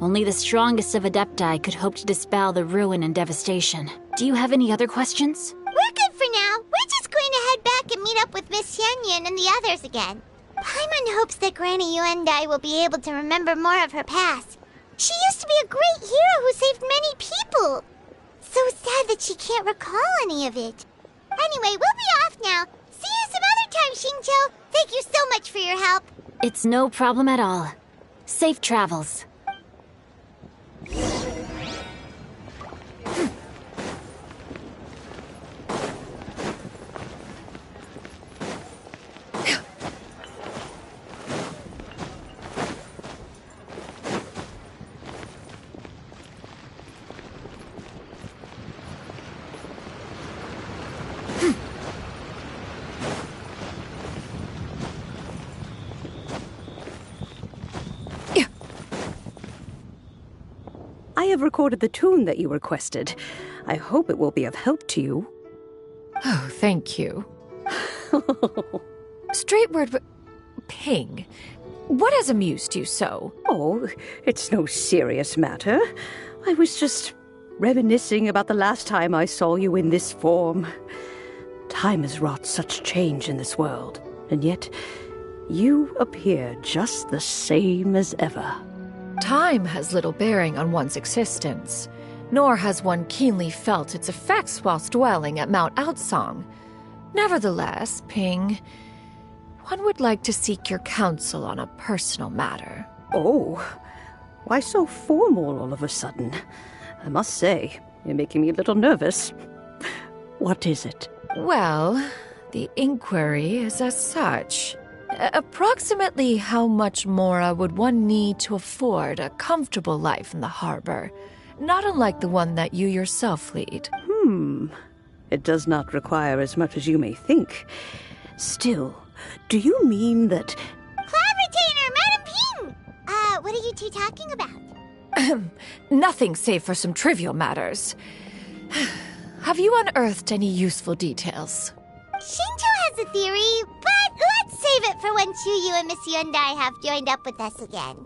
[SPEAKER 14] Only the strongest of Adepti could hope to dispel the ruin and devastation. Do you have any other questions?
[SPEAKER 1] We're good for now. We're just going to head back and meet up with Miss Xianyun and the others again. Paimon hopes that Granny Yuendai will be able to remember more of her past. She used to be a great hero who saved many people. So sad that she can't recall any of it. Anyway, we'll be off now. See you some other time, Xingqiu. Thank you so much for your help.
[SPEAKER 14] It's no problem at all. Safe travels.
[SPEAKER 15] I have recorded the tune that you requested. I hope it will be of help to you.
[SPEAKER 2] Oh, thank you. Straight word, but Ping, what has amused you so?
[SPEAKER 15] Oh, it's no serious matter. I was just reminiscing about the last time I saw you in this form. Time has wrought such change in this world, and yet you appear just the same as ever.
[SPEAKER 2] Time has little bearing on one's existence, nor has one keenly felt its effects whilst dwelling at Mount Outsong. Nevertheless, Ping, one would like to seek your counsel on a personal matter.
[SPEAKER 15] Oh, why so formal all of a sudden? I must say, you're making me a little nervous. What is it?
[SPEAKER 2] Well, the inquiry is as such. Approximately how much more would one need to afford a comfortable life in the harbor, not unlike the one that you yourself lead?
[SPEAKER 15] It does not require as much as you may think. Still, do you mean that...
[SPEAKER 1] Cloud Retainer, Madam Ping! What are you two talking about?
[SPEAKER 2] Nothing save for some trivial matters. Have you unearthed any useful details?
[SPEAKER 1] Shinto has a theory, but let's save it for when Chuyu and Miss Yuendai have joined up with us again.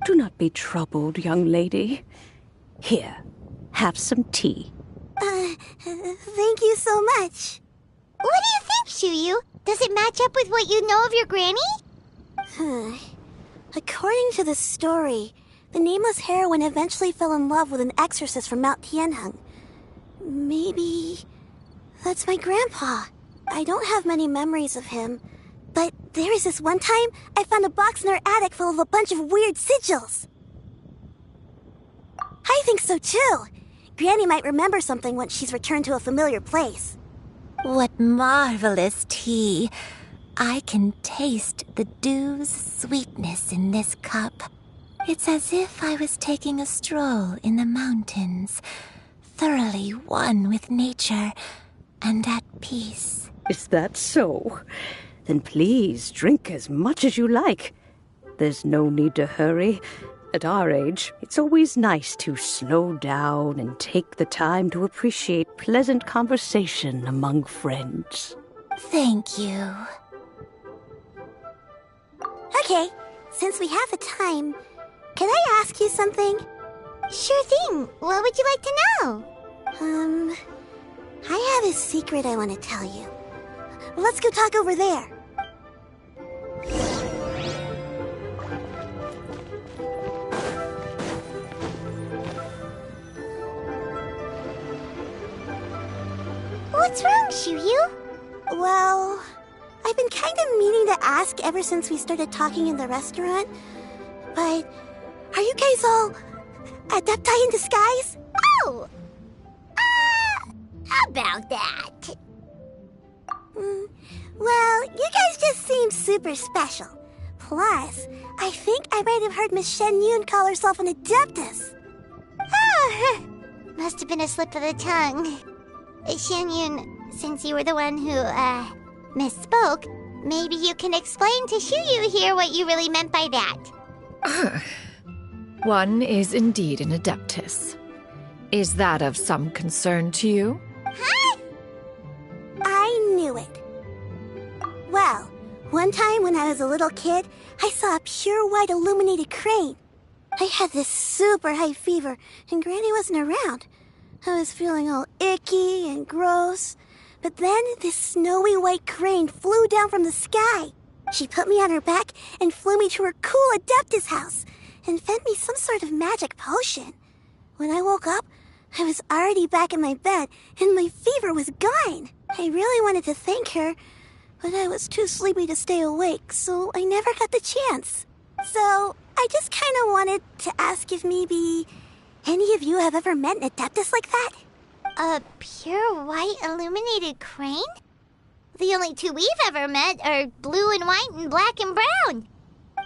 [SPEAKER 15] Do not be troubled, young lady. Here, have some tea.
[SPEAKER 12] Thank you so much.
[SPEAKER 1] What do you think, Chuyu? Does it match up with what you know of your granny?
[SPEAKER 12] According to the story, the nameless heroine eventually fell in love with an exorcist from Mount Tianheng. Maybe that's my grandpa. I don't have many memories of him, but there was this one time I found a box in our attic full of a bunch of weird sigils. I think so too. Granny might remember something once she's returned to a familiar place.
[SPEAKER 11] What marvelous tea. I can taste the dew's sweetness in this cup. It's as if I was taking a stroll in the mountains, thoroughly one with nature and at peace.
[SPEAKER 15] Is that so? Then please drink as much as you like. There's no need to hurry. At our age, it's always nice to slow down and take the time to appreciate pleasant conversation among friends.
[SPEAKER 11] Thank you.
[SPEAKER 12] Okay, since we have the time, can I ask you something?
[SPEAKER 1] Sure thing. What would you like to know?
[SPEAKER 12] I have a secret I want to tell you. Let's go talk over there.
[SPEAKER 1] What's wrong, Shiryu?
[SPEAKER 12] Well, I've been kind of meaning to ask ever since we started talking in the restaurant. But are you guys all adepti in disguise?
[SPEAKER 1] Oh! About that.
[SPEAKER 12] Well, you guys just seem super special. Plus, I think I might have heard Miss Shen Yun call herself an adeptus.
[SPEAKER 1] Oh, must have been a slip of the tongue. Shen Yun, since you were the one who, misspoke, maybe you can explain to Shiryu here what you really meant by that.
[SPEAKER 2] One is indeed an adeptus. Is that of some concern to you?
[SPEAKER 12] Huh? I knew it. Well, one time when I was a little kid, I saw a pure white illuminated crane. I had this super high fever, and Granny wasn't around. I was feeling all icky and gross. But then this snowy white crane flew down from the sky. She put me on her back and flew me to her cool Adeptus house and fed me some sort of magic potion. When I woke up, I was already back in my bed and my fever was gone. I really wanted to thank her, but I was too sleepy to stay awake, so I never got the chance. So I just kind of wanted to ask if maybe any of you have ever met an Adeptus like that?
[SPEAKER 1] A pure white illuminated crane? The only two we've ever met are blue and white and black and brown.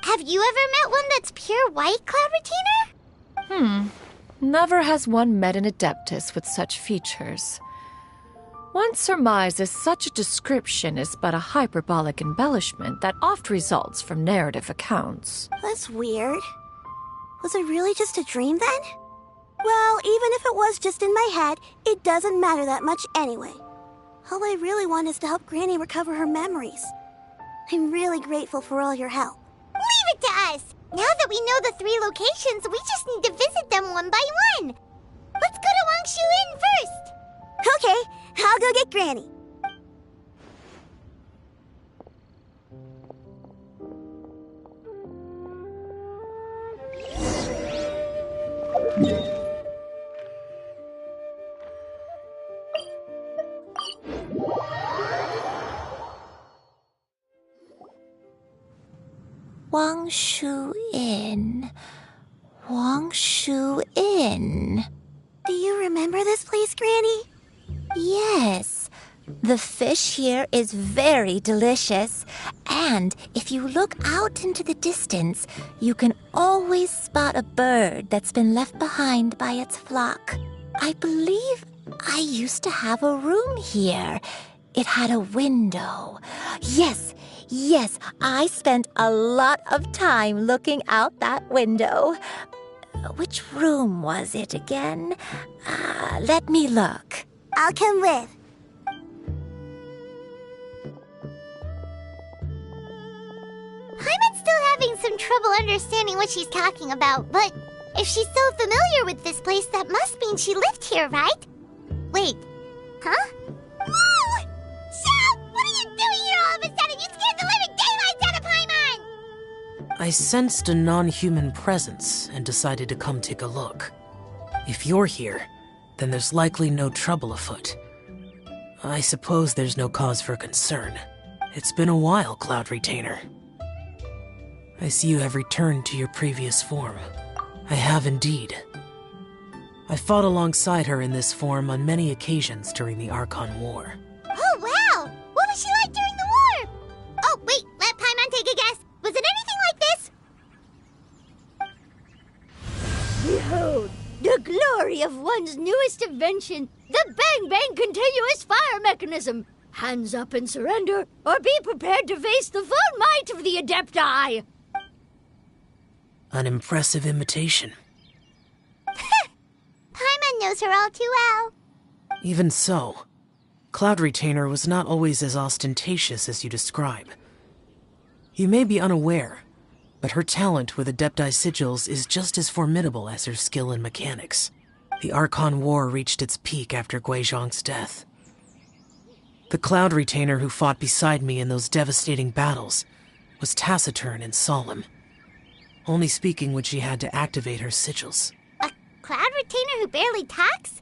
[SPEAKER 1] Have you ever met one that's pure white, Cloud Retainer?
[SPEAKER 2] Never has one met an adeptus with such features. One surmises such a description is but a hyperbolic embellishment that oft results from narrative accounts.
[SPEAKER 12] That's weird. Was it really just a dream then? Well, even if it was just in my head, it doesn't matter that much anyway. All I really want is to help Granny recover her memories. I'm really grateful for all your help.
[SPEAKER 1] Leave it to us! Now that we know the 3 locations, we just need to visit them one by one. Let's go to Wangshu Inn first.
[SPEAKER 12] Okay, I'll go get Granny.
[SPEAKER 11] Wangshu Inn. Wangshu Inn.
[SPEAKER 12] Do you remember this place, Granny?
[SPEAKER 11] Yes. The fish here is very delicious. And if you look out into the distance, you can always spot a bird that's been left behind by its flock. I believe I used to have a room here. It had a window. Yes, I spent a lot of time looking out that window. Which room was it again? Let me look.
[SPEAKER 12] I'll come with.
[SPEAKER 1] Paimon's still having some trouble understanding what she's talking about, but if she's so familiar with this place, that must mean she lived here, right? Wait, huh? Whoa! Shell! What are you doing here all of a sudden? You scared the living daylights out of Paimon!
[SPEAKER 16] I sensed a non-human presence and decided to come take a look. If you're here, then there's likely no trouble afoot. I suppose there's no cause for concern. It's been a while, Cloud Retainer. I see you have returned to your previous form. I have indeed. I fought alongside her in this form on many occasions during the Archon War.
[SPEAKER 1] Oh, wow! What was she like during the war? Oh, wait, let Paimon take a guess. Was it anything like this?
[SPEAKER 17] Behold, the glory of one's newest invention, the Bang Bang Continuous Fire Mechanism. Hands up and surrender, or be prepared to face the full might of the Adepti.
[SPEAKER 16] An impressive imitation.
[SPEAKER 1] Paimon knows her all too well.
[SPEAKER 16] Even so, Cloud Retainer was not always as ostentatious as you describe. You may be unaware, but her talent with Adepti sigils is just as formidable as her skill in mechanics. The Archon War reached its peak after Guizhong's death. The Cloud Retainer who fought beside me in those devastating battles was taciturn and solemn, only speaking when she had to activate her sigils.
[SPEAKER 1] A Cloud Retainer who barely talks?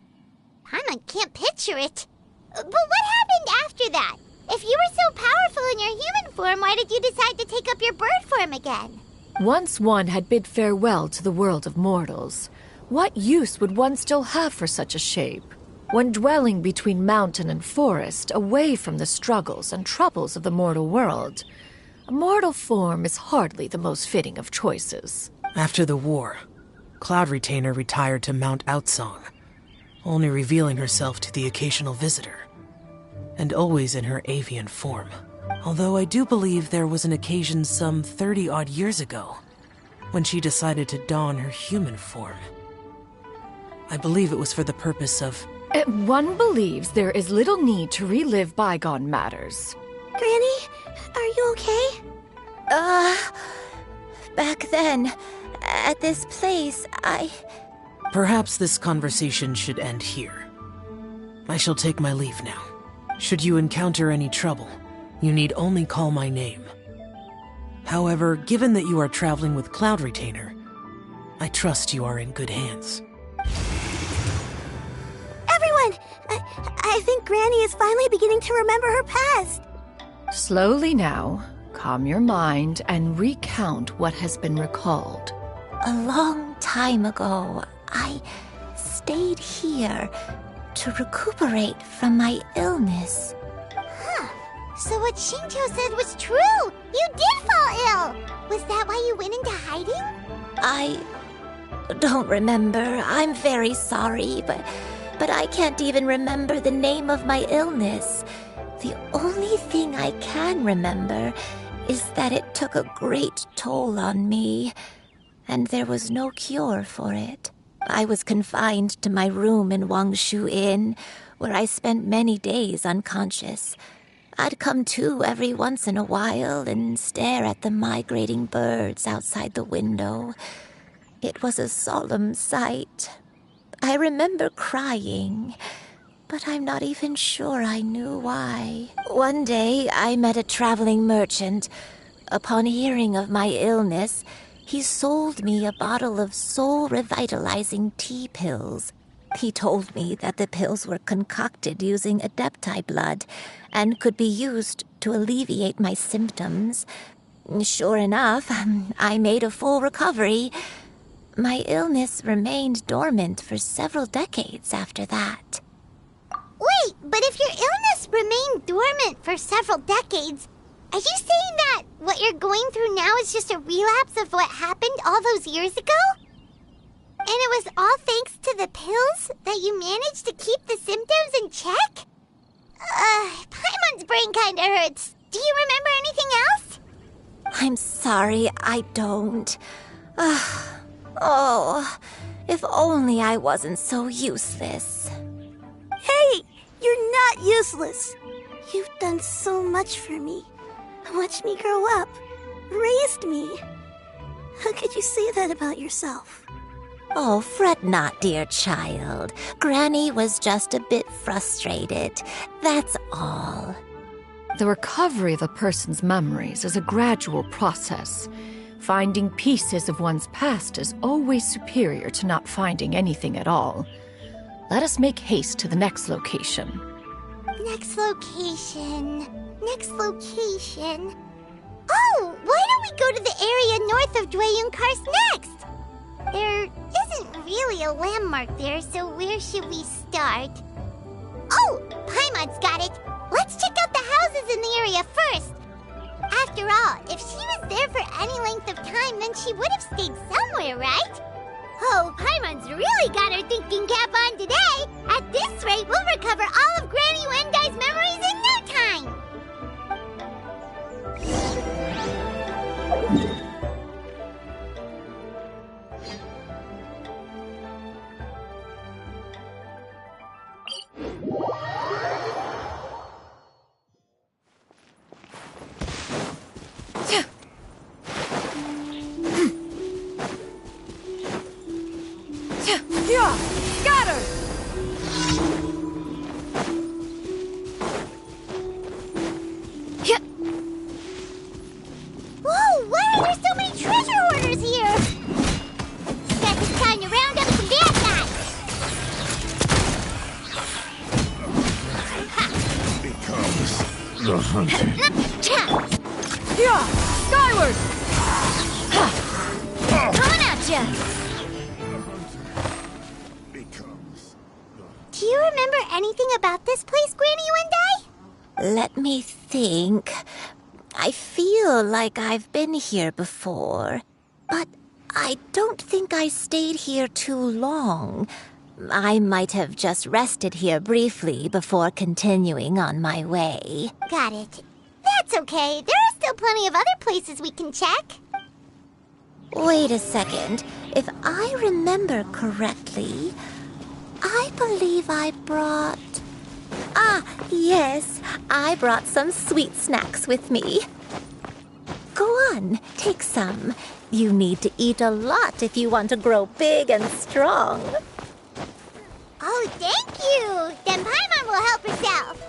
[SPEAKER 1] Paimon can't picture it. But what happened after that? If you were so powerful in your human form, why did you decide to take up your bird form again?
[SPEAKER 2] Once one had bid farewell to the world of mortals, what use would one still have for such a shape? When dwelling between mountain and forest, away from the struggles and troubles of the mortal world, a mortal form is hardly the most fitting of choices.
[SPEAKER 16] After the war, Cloud Retainer retired to Mount Outsong, only revealing herself to the occasional visitor, and always in her avian form. Although I do believe there was an occasion some 30-odd years ago when she decided to don her human form. I believe it was for the purpose of...
[SPEAKER 2] One believes there is little need to relive bygone matters.
[SPEAKER 12] Granny, are you okay?
[SPEAKER 11] Back then, at this place,
[SPEAKER 16] Perhaps this conversation should end here. I shall take my leave now. Should you encounter any trouble, you need only call my name. However, given that you are traveling with Cloud Retainer, I trust you are in good hands.
[SPEAKER 12] Everyone! I think Granny is finally beginning to remember her past.
[SPEAKER 2] Slowly now, calm your mind and recount what has been recalled.
[SPEAKER 11] A long time ago, I stayed here to recuperate from my illness.
[SPEAKER 1] Huh. So what Shinjo said was true! You did fall ill! Was that why you went into hiding?
[SPEAKER 11] I don't remember. I'm very sorry, but I can't even remember the name of my illness. The only thing I can remember is that it took a great toll on me, and there was no cure for it. I was confined to my room in Wangshu Inn, where I spent many days unconscious. I'd come to every once in a while and stare at the migrating birds outside the window. It was a solemn sight. I remember crying, but I'm not even sure I knew why. One day, I met a traveling merchant. Upon hearing of my illness, he sold me a bottle of soul-revitalizing tea pills. He told me that the pills were concocted using Adepti blood and could be used to alleviate my symptoms. Sure enough, I made a full recovery. My illness remained dormant for several decades after that.
[SPEAKER 1] Wait, but if your illness remained dormant for several decades, are you saying that what you're going through now is just a relapse of what happened all those years ago? And it was all thanks to the pills that you managed to keep the symptoms in check? Paimon's brain kinda hurts. Do you remember anything else?
[SPEAKER 11] I'm sorry, I don't. Oh, if only I wasn't so useless.
[SPEAKER 12] Hey, you're not useless. You've done so much for me. Watched me grow up. Raised me. How could you say that about yourself?
[SPEAKER 11] Oh, fret not, dear child. Granny was just a bit frustrated. That's all.
[SPEAKER 2] The recovery of a person's memories is a gradual process. Finding pieces of one's past is always superior to not finding anything at all. Let us make haste to the next location.
[SPEAKER 1] Next location. Oh, why don't we go to the area north of Dwayun Karst next? There isn't really a landmark there, so where should we start? Oh, Paimon's got it. Let's check out the houses in the area first. After all, if she was there for any length of time, then she would have stayed somewhere, right? Oh, Paimon's really got her thinking cap on today. At this rate, we'll recover all of Granny Wendai's memories in no time.
[SPEAKER 2] Yeah, got her!
[SPEAKER 1] Whoa, why are there so many treasure hoarders here? Guess it's time to round up some bad guys.
[SPEAKER 6] Becomes the hunted.
[SPEAKER 2] Yeah, skyward!
[SPEAKER 1] Coming at ya! Do you remember anything about this place, Granny Wendai?
[SPEAKER 11] Let me think. I feel like I've been here before, but I don't think I stayed here too long. I might have just rested here briefly before continuing on my way.
[SPEAKER 1] Got it. That's okay. There are still plenty of other places we can check.
[SPEAKER 11] Wait a second. If I remember correctly, I believe I brought... Ah, yes. I brought some sweet snacks with me. Go on, take some. You need to eat a lot if you want to grow big and strong.
[SPEAKER 1] Oh, thank you. Then Paimon will help herself.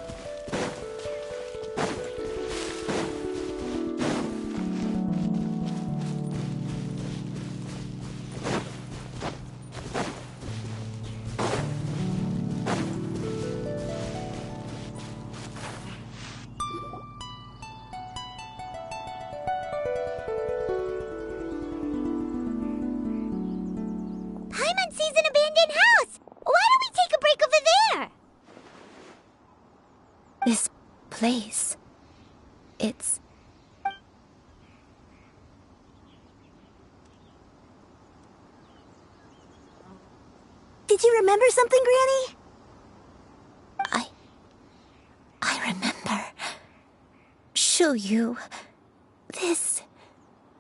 [SPEAKER 1] Paimon sees an abandoned house. Why don't we take a break over there?
[SPEAKER 11] This place... it's...
[SPEAKER 12] Did you remember something, Granny?
[SPEAKER 11] I remember. Shuyu, this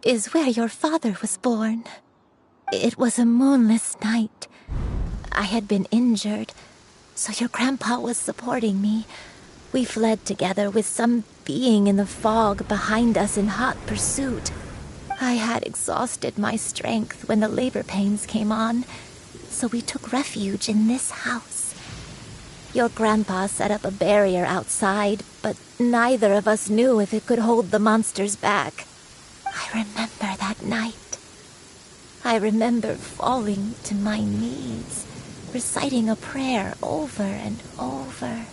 [SPEAKER 11] is where your father was born. It was a moonless night. I had been injured, so your grandpa was supporting me. We fled together with some being in the fog behind us in hot pursuit. I had exhausted my strength when the labor pains came on, so we took refuge in this house. Your grandpa set up a barrier outside, but neither of us knew if it could hold the monsters back. I remember that night. I remember falling to my knees, reciting a prayer over and over.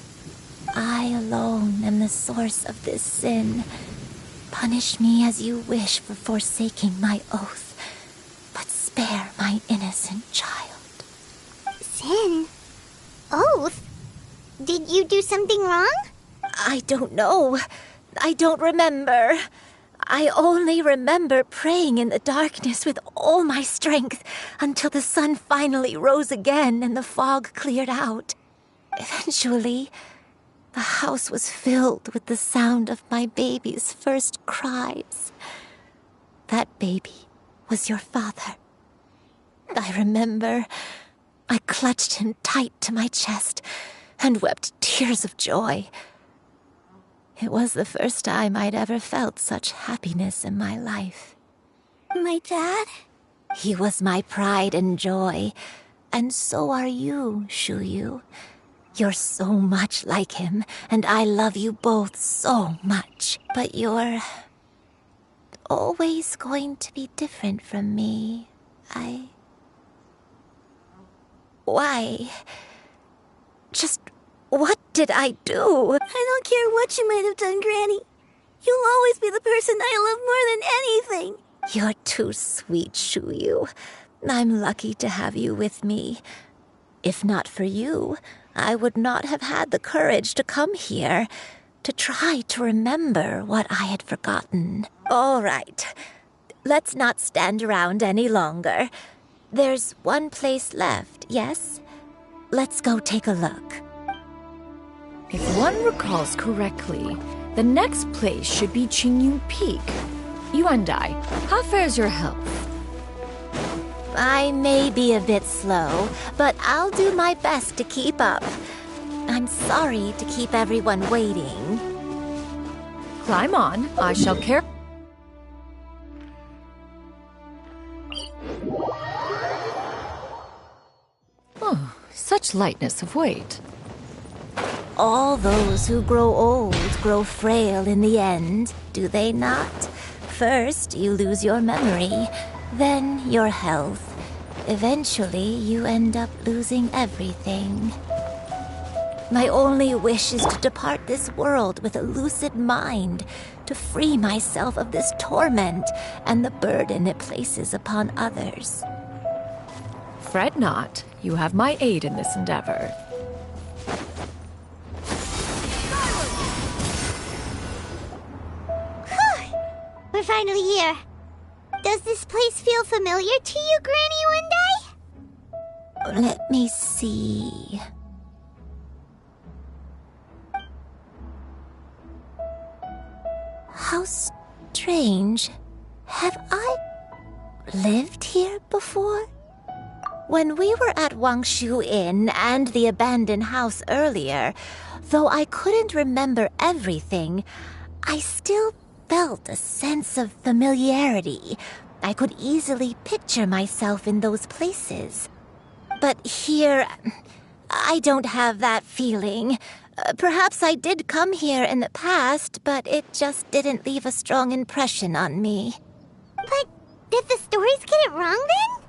[SPEAKER 11] I alone am the source of this sin. Punish me as you wish for forsaking my oath, but spare my innocent child.
[SPEAKER 1] Sin? Oath? Did you do something wrong?
[SPEAKER 11] I don't know. I don't remember. I only remember praying in the darkness with all my strength until the sun finally rose again and the fog cleared out. Eventually, the house was filled with the sound of my baby's first cries. That baby was your father. I remember I clutched him tight to my chest and wept tears of joy. It was the first time I'd ever felt such happiness in my life.
[SPEAKER 12] My dad?
[SPEAKER 11] He was my pride and joy, and so are you, Shuyu. You're so much like him, and I love you both so much. But you're always going to be different from me. Why? Just what did I do?
[SPEAKER 12] I don't care what you might have done, Granny. You'll always be the person I love more than anything.
[SPEAKER 11] You're too sweet, Shuyu. I'm lucky to have you with me. If not for you, I would not have had the courage to come here, to try to remember what I had forgotten. All right, let's not stand around any longer. There's one place left, yes? Let's go take a look.
[SPEAKER 2] If one recalls correctly, the next place should be Qingyun Peak. Yuandai, how fares your health?
[SPEAKER 11] I may be a bit slow, but I'll do my best to keep up. I'm sorry to keep everyone waiting.
[SPEAKER 2] Climb on, I shall care. Oh, such lightness of weight.
[SPEAKER 11] All those who grow old grow frail in the end, do they not? First, you lose your memory, then your health. Eventually, you end up losing everything. My only wish is to depart this world with a lucid mind, to free myself of this torment and the burden it places upon others.
[SPEAKER 2] Fret not, you have my aid in this endeavor.
[SPEAKER 1] We're finally here. Does this place feel familiar to you, Granny Wendai?
[SPEAKER 11] Let me see. How strange. Have I lived here before? When we were at Wangshu Inn and the abandoned house earlier, though I couldn't remember everything, I still felt a sense of familiarity. I could easily picture myself in those places. But here, I don't have that feeling. Perhaps I did come here in the past, but it just didn't leave a strong impression on me.
[SPEAKER 1] But did the stories get it wrong then?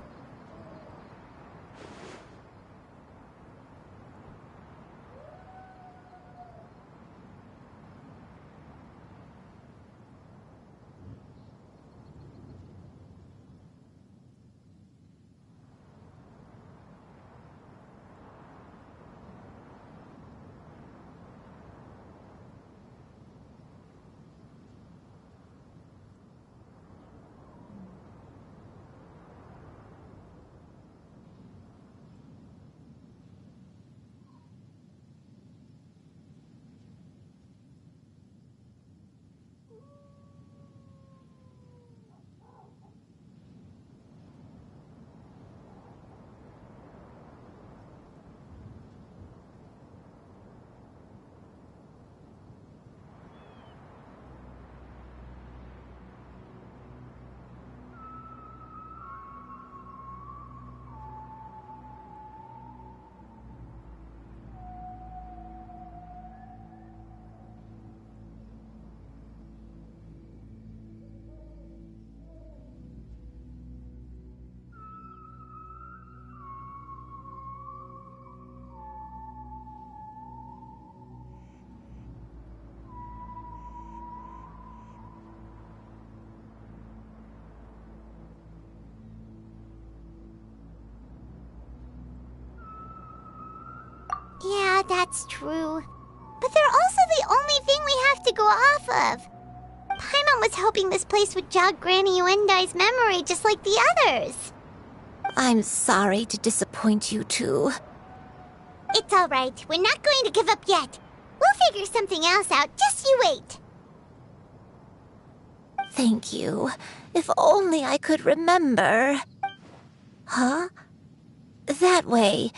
[SPEAKER 1] Yeah, that's true. But they're also the only thing we have to go off of. Paimon was hoping this place would jog Granny Wendai's memory just like the others.
[SPEAKER 11] I'm sorry to disappoint you too.
[SPEAKER 1] It's all right. We're not going to give up yet. We'll figure something else out. Just you wait.
[SPEAKER 11] Thank you. If only I could remember. Huh? That way.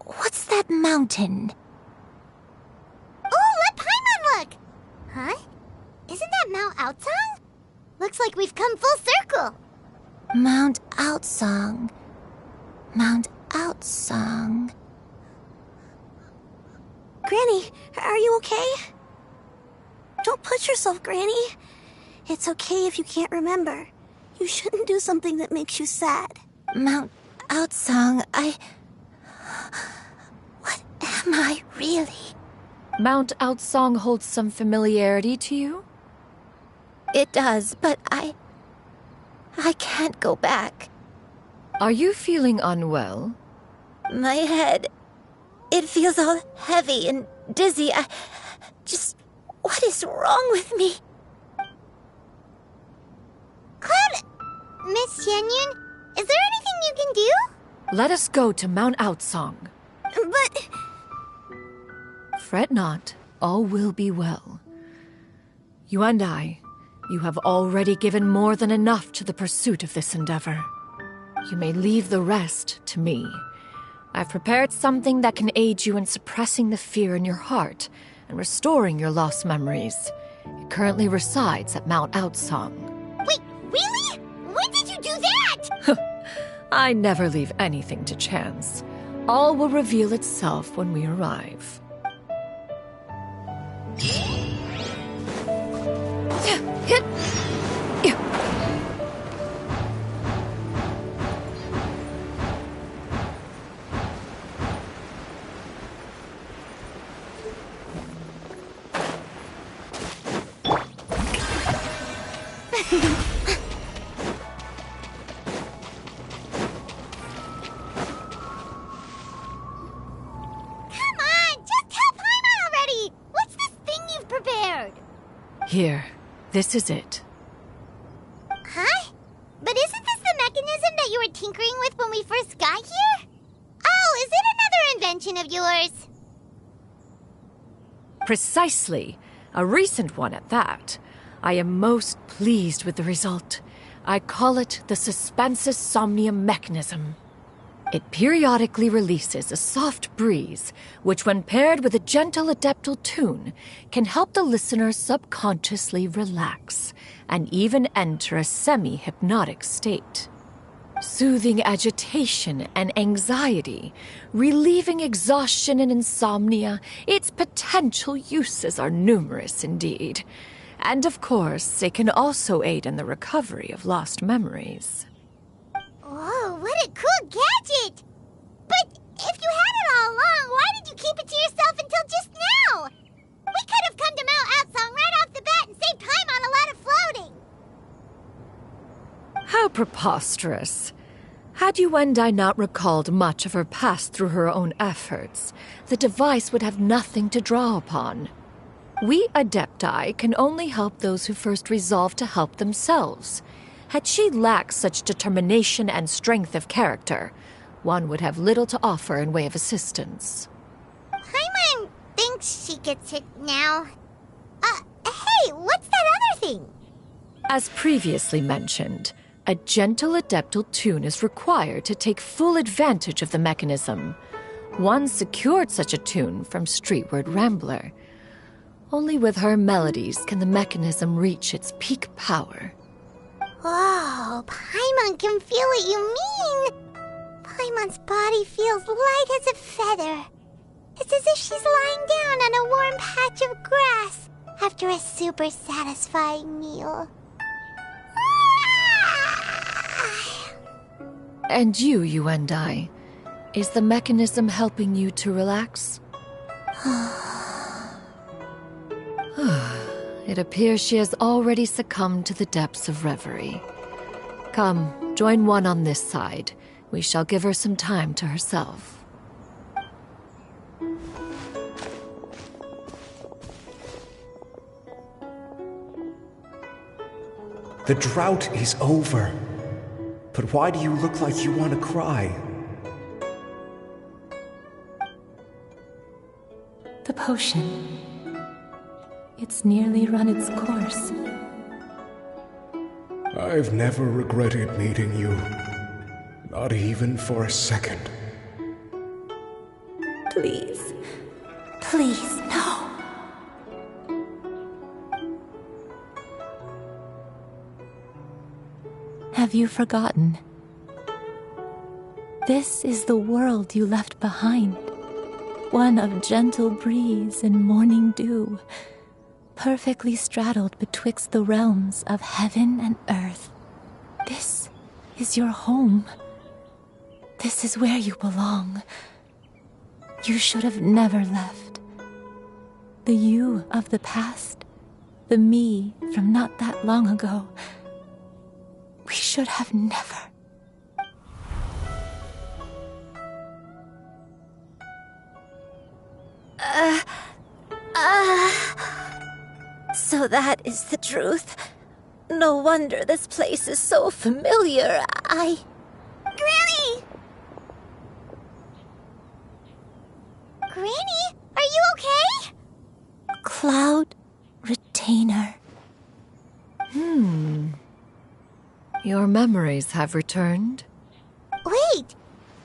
[SPEAKER 11] What's that mountain?
[SPEAKER 1] Oh, let Paimon look! Huh? Isn't that Mount Outsang? Looks like we've come full circle.
[SPEAKER 11] Mount Outsang. Mount Outsang.
[SPEAKER 12] Granny, are you okay? Don't push yourself, Granny. It's okay if you can't remember. You shouldn't do something that makes you sad.
[SPEAKER 11] Mount Outsang, What am I really?
[SPEAKER 2] Mount Outsang holds some familiarity to you?
[SPEAKER 11] It does, but I can't go back.
[SPEAKER 2] Are you feeling unwell?
[SPEAKER 11] My head, it feels all heavy and dizzy. What is wrong with me?
[SPEAKER 1] Cloud, Miss Xianyun, is there anything you can do?
[SPEAKER 2] Let us go to Mount Outsang.
[SPEAKER 12] But...
[SPEAKER 2] Fret not, all will be well. You and I, you have already given more than enough to the pursuit of this endeavor. You may leave the rest to me. I've prepared something that can aid you in suppressing the fear in your heart and restoring your lost memories. It currently resides at Mount Outsang.
[SPEAKER 1] Wait, really? When did you do that?
[SPEAKER 2] I never leave anything to chance. All will reveal itself when we arrive. Here, this is it.
[SPEAKER 1] Huh? But isn't this the mechanism that you were tinkering with when we first got here? Oh, is it another invention of yours?
[SPEAKER 2] Precisely. A recent one at that. I am most pleased with the result. I call it the Suspensus Somnium mechanism. It periodically releases a soft breeze, which when paired with a gentle adeptal tune, can help the listener subconsciously relax and even enter a semi-hypnotic state. Soothing agitation and anxiety, relieving exhaustion and insomnia, its potential uses are numerous indeed. And of course, it can also aid in the recovery of lost memories.
[SPEAKER 1] Whoa, what a cool gadget! But if you had it all along, why did you keep it to yourself until just now? We could have come to Mount Outsong right off the bat and saved time on a lot of floating.
[SPEAKER 2] How preposterous. Had Yuendai not recalled much of her past through her own efforts, the device would have nothing to draw upon. We Adepti can only help those who first resolve to help themselves. Had she lacked such determination and strength of character, one would have little to offer in way of assistance.
[SPEAKER 1] Paimon thinks she gets it now. Hey, what's that other thing?
[SPEAKER 2] As previously mentioned, a gentle adeptal tune is required to take full advantage of the mechanism. One secured such a tune from Streetward Rambler. Only with her melodies can the mechanism reach its peak power.
[SPEAKER 1] Whoa, Paimon can feel what you mean. Paimon's body feels light as a feather. It's as if she's lying down on a warm patch of grass after a super satisfying meal.
[SPEAKER 2] And you, Yuendai, is the mechanism helping you to relax? It appears she has already succumbed to the depths of reverie. Come, join one on this side. We shall give her some time to herself.
[SPEAKER 18] The drought is over. But why do you look like you want to cry?
[SPEAKER 19] The potion. It's nearly run its course.
[SPEAKER 18] I've never regretted meeting you. Not even for a second.
[SPEAKER 19] Please. Please, no. Have you forgotten? This is the world you left behind. One of gentle breeze and morning dew, perfectly straddled betwixt the realms of heaven and earth. This is your home. This is where you belong. You should have never left. The you of the past, the me from not that long ago, we should have never.
[SPEAKER 11] So that is the truth. No wonder this place is so familiar.
[SPEAKER 1] Granny! Granny, are you okay?
[SPEAKER 19] Cloud Retainer.
[SPEAKER 2] Your memories have returned?
[SPEAKER 1] Wait,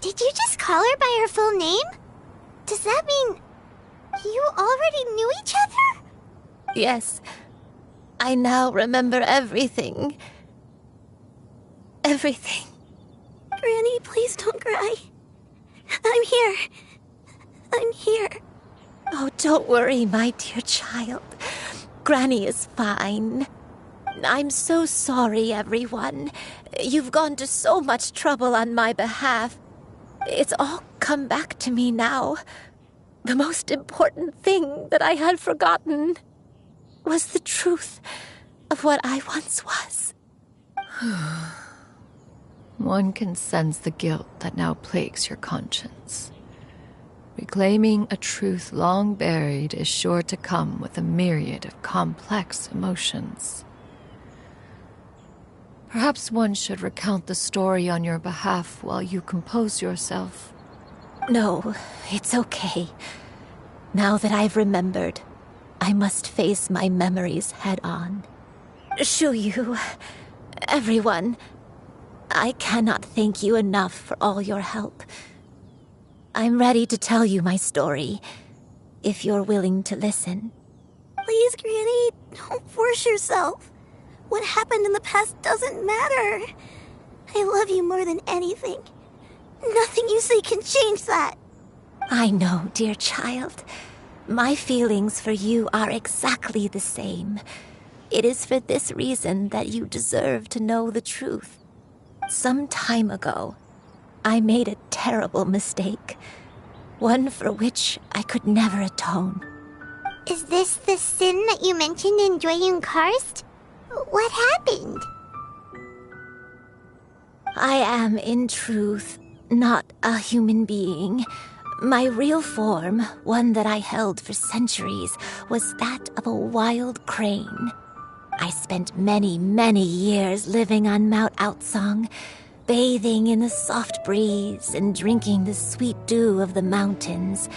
[SPEAKER 1] did you just call her by her full name? Does that mean you already knew each other?
[SPEAKER 11] Yes. I now remember everything. Everything.
[SPEAKER 12] Granny, please don't cry. I I'm here. I'm here.
[SPEAKER 11] Oh, don't worry, my dear child. Granny is fine. I'm so sorry, everyone. You've gone to so much trouble on my behalf. It's all come back to me now. The most important thing that I had forgotten was the truth of what I once was.
[SPEAKER 2] One can sense the guilt that now plagues your conscience. Reclaiming a truth long buried is sure to come with a myriad of complex emotions. Perhaps one should recount the story on your behalf while you compose yourself.
[SPEAKER 11] No, it's okay. Now that I've remembered, I must face my memories head on. Shuyu, everyone, I cannot thank you enough for all your help. I'm ready to tell you my story, if you're willing to listen.
[SPEAKER 12] Please, Granny, don't force yourself. What happened in the past doesn't matter. I love you more than anything. Nothing you say can change that.
[SPEAKER 11] I know, dear child. My feelings for you are exactly the same. It is for this reason that you deserve to know the truth. Some time ago, I made a terrible mistake. One for which I could never atone.
[SPEAKER 1] Is this the sin that you mentioned in Jueyun Karst? What happened?
[SPEAKER 11] I am, in truth, not a human being. My real form, one that I held for centuries, was that of a wild crane. I spent many, many years living on Mount Outsong, bathing in the soft breeze and drinking the sweet dew of the mountains.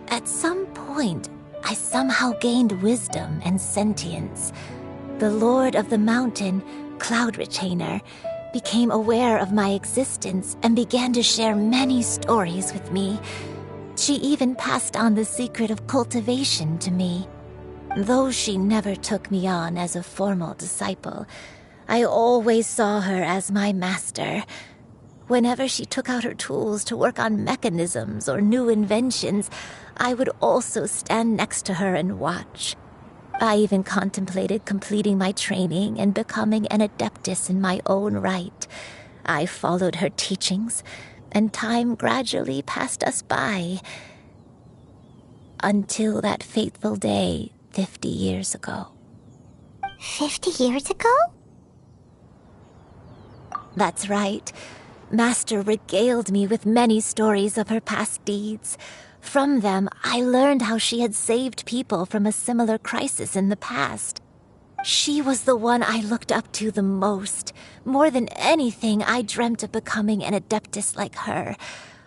[SPEAKER 11] At some point, I somehow gained wisdom and sentience. The Lord of the Mountain, Cloud Retainer, became aware of my existence and began to share many stories with me. She even passed on the secret of cultivation to me. Though she never took me on as a formal disciple, I always saw her as my master. Whenever she took out her tools to work on mechanisms or new inventions, I would also stand next to her and watch. I even contemplated completing my training and becoming an adeptus in my own right. I followed her teachings, and time gradually passed us by. Until that fateful day 50 years ago.
[SPEAKER 1] 50 years ago?
[SPEAKER 11] That's right. Master regaled me with many stories of her past deeds. From them, I learned how she had saved people from a similar crisis in the past. She was the one I looked up to the most. More than anything, I dreamt of becoming an adeptus like her.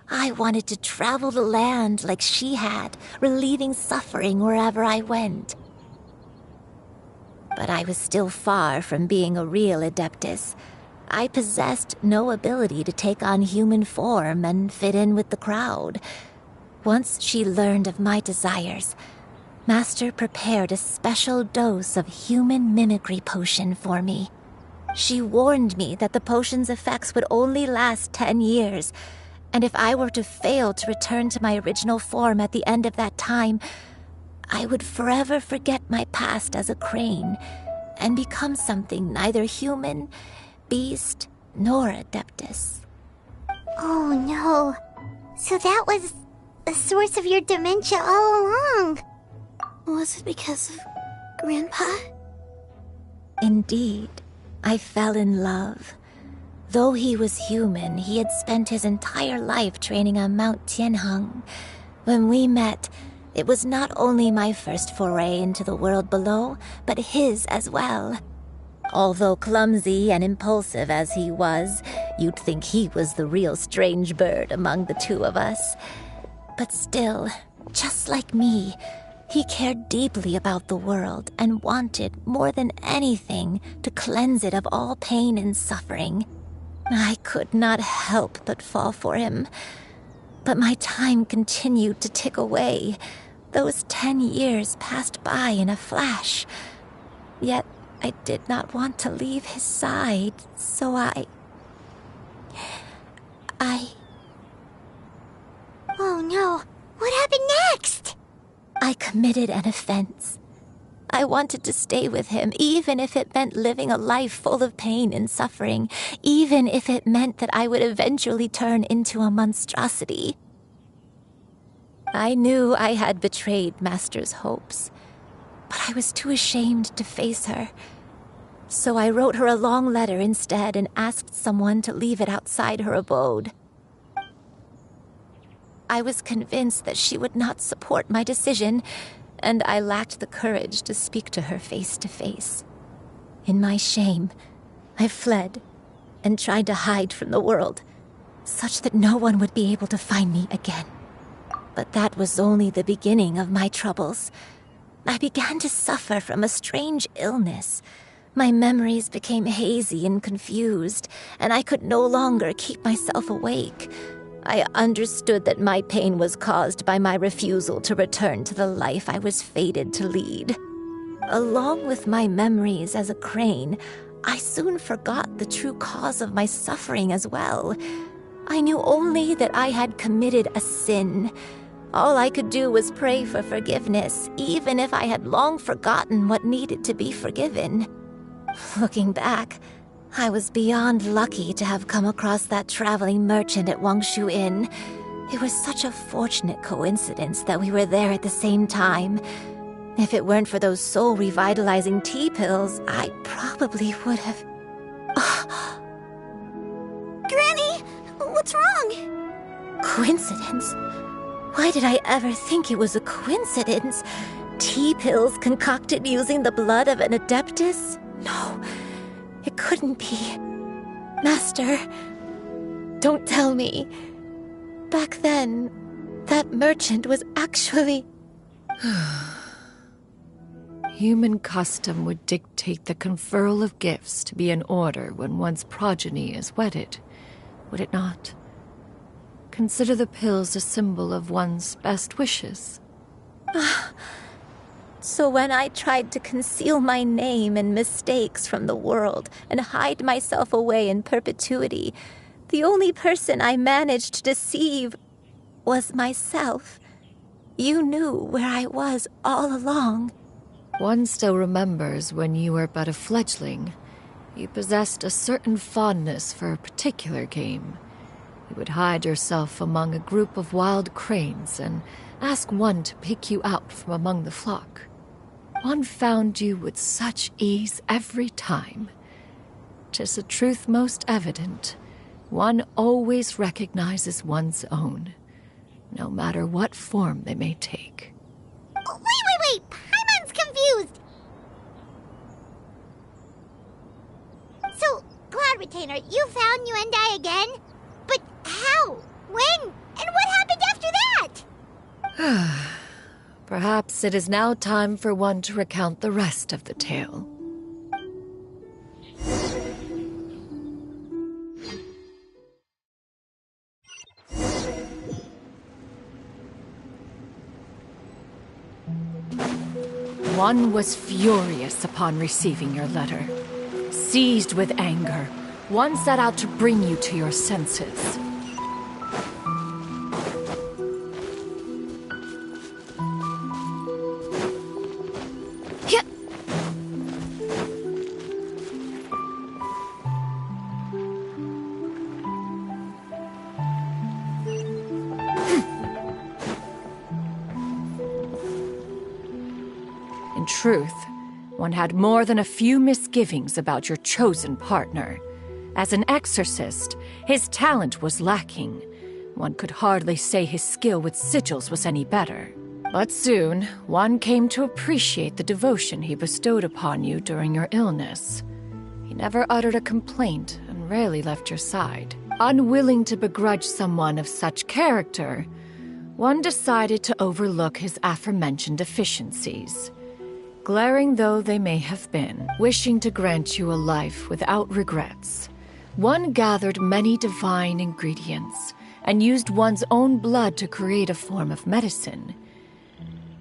[SPEAKER 11] I wanted to travel the land like she had, relieving suffering wherever I went. But I was still far from being a real adeptus. I possessed no ability to take on human form and fit in with the crowd. Once she learned of my desires, Master prepared a special dose of human mimicry potion for me. She warned me that the potion's effects would only last 10 years, and if I were to fail to return to my original form at the end of that time, I would forever forget my past as a crane and become something neither human, beast, nor adeptus.
[SPEAKER 1] Oh no. So that was the source of your dementia all along.
[SPEAKER 12] Was it because of Grandpa?
[SPEAKER 11] Indeed, I fell in love. Though he was human, he had spent his entire life training on Mount Tianheng. When we met, it was not only my first foray into the world below, but his as well. Although clumsy and impulsive as he was, you'd think he was the real strange bird among the two of us. But still, just like me, he cared deeply about the world and wanted, more than anything, to cleanse it of all pain and suffering. I could not help but fall for him. But my time continued to tick away. Those 10 years passed by in a flash. Yet I did not want to leave his side, so I
[SPEAKER 1] Oh no, what happened next?
[SPEAKER 11] I committed an offense. I wanted to stay with him, even if it meant living a life full of pain and suffering, even if it meant that I would eventually turn into a monstrosity. I knew I had betrayed Master's hopes, but I was too ashamed to face her. So I wrote her a long letter instead and asked someone to leave it outside her abode. I was convinced that she would not support my decision, and I lacked the courage to speak to her face to face. In my shame, I fled and tried to hide from the world, such that no one would be able to find me again. But that was only the beginning of my troubles. I began to suffer from a strange illness. My memories became hazy and confused, and I could no longer keep myself awake. I understood that my pain was caused by my refusal to return to the life I was fated to lead. Along with my memories as a crane, I soon forgot the true cause of my suffering as well. I knew only that I had committed a sin. All I could do was pray for forgiveness, even if I had long forgotten what needed to be forgiven. Looking back, I was beyond lucky to have come across that traveling merchant at Wangshu Inn. It was such a fortunate coincidence that we were there at the same time. If it weren't for those soul-revitalizing tea pills, I probably would have...
[SPEAKER 12] Granny! What's wrong?
[SPEAKER 11] Coincidence? Why did I ever think it was a coincidence? Tea pills concocted using the blood of an adeptus? No, it couldn't be. Master, don't tell me. Back then, that merchant was actually...
[SPEAKER 2] Human custom would dictate the conferral of gifts to be in order when one's progeny is wedded, would it not? Consider the pills a symbol of one's best wishes.
[SPEAKER 11] So when I tried to conceal my name and mistakes from the world and hide myself away in perpetuity, the only person I managed to deceive was myself. You knew where I was all along.
[SPEAKER 2] One still remembers when you were but a fledgling. You possessed a certain fondness for a particular game. You would hide yourself among a group of wild cranes and ask one to pick you out from among the flock. One found you with such ease every time. 'Tis a truth most evident. One always recognizes one's own, no matter what form they may take.
[SPEAKER 1] Wait! Paimon's confused! So, Cloud Retainer, you found Yuendai again? But how? When? And what happened after that?
[SPEAKER 2] Perhaps it is now time for one to recount the rest of the tale. One was furious upon receiving your letter. Seized with anger, one set out to bring you to your senses. In truth, one had more than a few misgivings about your chosen partner. As an exorcist, his talent was lacking. One could hardly say his skill with sigils was any better. But soon, one came to appreciate the devotion he bestowed upon you during your illness. He never uttered a complaint and rarely left your side. Unwilling to begrudge someone of such character, one decided to overlook his aforementioned deficiencies. Glaring though they may have been, wishing to grant you a life without regrets, one gathered many divine ingredients and used one's own blood to create a form of medicine.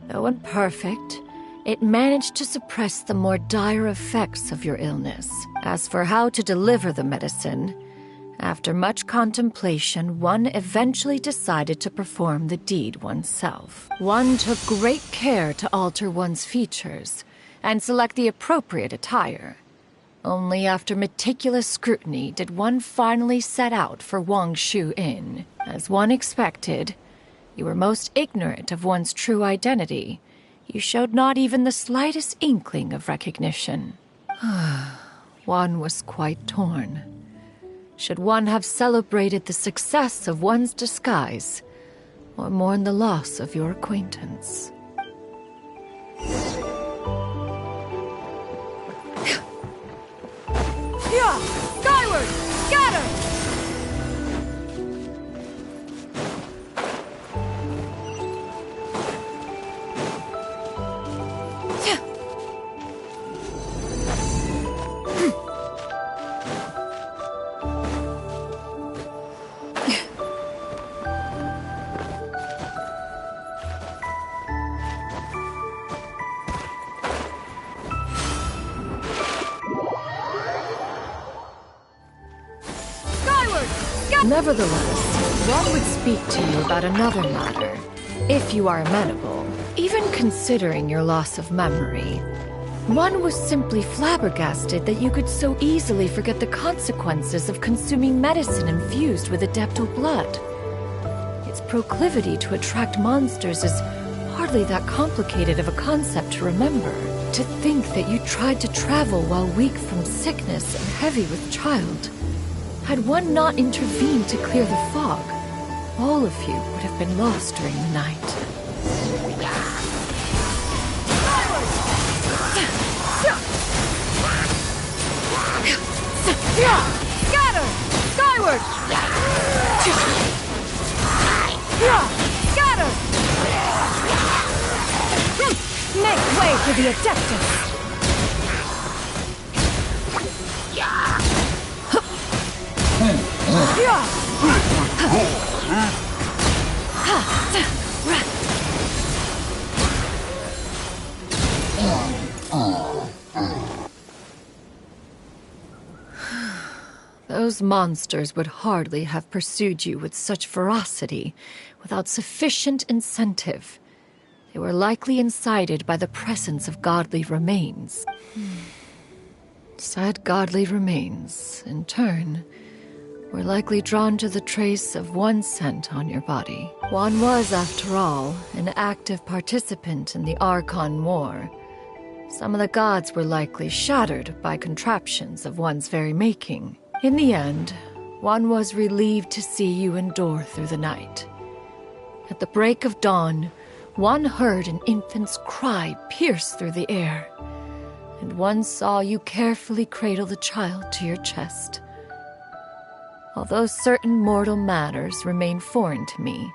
[SPEAKER 2] Though imperfect, it managed to suppress the more dire effects of your illness. As for how to deliver the medicine, After much contemplation, one eventually decided to perform the deed oneself. One took great care to alter one's features and select the appropriate attire. Only after meticulous scrutiny did one finally set out for Wangshu Inn. As one expected, you were most ignorant of one's true identity. You showed not even the slightest inkling of recognition. One was quite torn. Should one have celebrated the success of one's disguise, or mourn the loss of your acquaintance?
[SPEAKER 10] Yeah! Skyward! Scatter!
[SPEAKER 2] Nevertheless, one would speak to you about another matter, if you are amenable. Even considering your loss of memory, one was simply flabbergasted that you could so easily forget the consequences of consuming medicine infused with adeptal blood. Its proclivity to attract monsters is hardly that complicated of a concept to remember. To think that you tried to travel while weak from sickness and heavy with child. Had one not intervened to clear the fog, all of you would have been lost during the night.
[SPEAKER 10] Scatter! Skyward! Scatter!
[SPEAKER 2] Make way for the Adeptus! Those monsters would hardly have pursued you with such ferocity without sufficient incentive. They were likely incited by the presence of godly remains. Said godly remains, in turn, were likely drawn to the trace of one scent on your body. One was, after all, an active participant in the Archon War. Some of the gods were likely shattered by contraptions of one's very making. In the end, one was relieved to see you endure through the night. At the break of dawn, one heard an infant's cry pierce through the air, and one saw you carefully cradle the child to your chest. Although certain mortal matters remain foreign to me,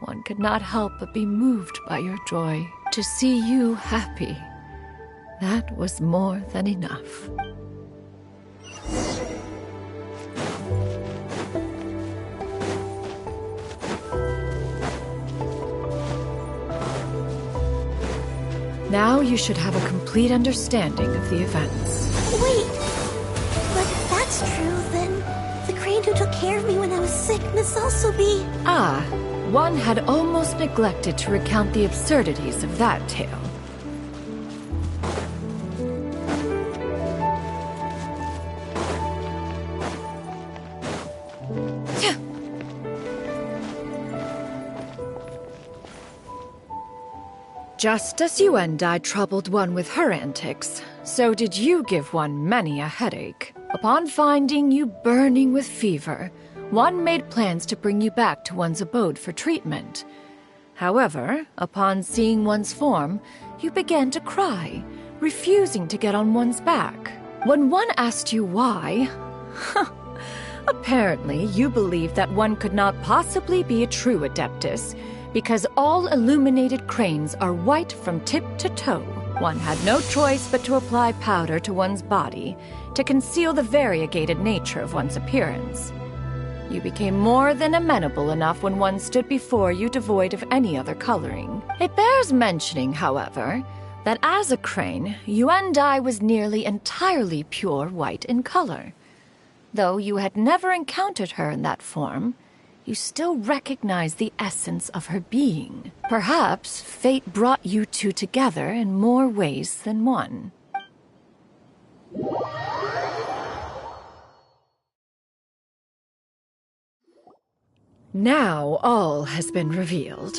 [SPEAKER 2] one could not help but be moved by your joy. To see you happy, that was more than enough. Now you should have a complete understanding of the events.
[SPEAKER 12] Wait! But if that's true, then the crane who took care of me when I was sick must also be...
[SPEAKER 2] Ah, one had almost neglected to recount the absurdities of that tale. Just as you and I troubled one with her antics, so did you give one many a headache. Upon finding you burning with fever, one made plans to bring you back to one's abode for treatment. However, upon seeing one's form, you began to cry, refusing to get on one's back. When one asked you why, apparently you believed that one could not possibly be a true Adeptus, because all illuminated cranes are white from tip to toe. One had no choice but to apply powder to one's body to conceal the variegated nature of one's appearance. You became more than amenable enough when one stood before you devoid of any other coloring. It bears mentioning, however, that as a crane, you and I was nearly entirely pure white in color. Though you had never encountered her in that form, you still recognize the essence of her being. Perhaps fate brought you two together in more ways than one. Now all has been revealed.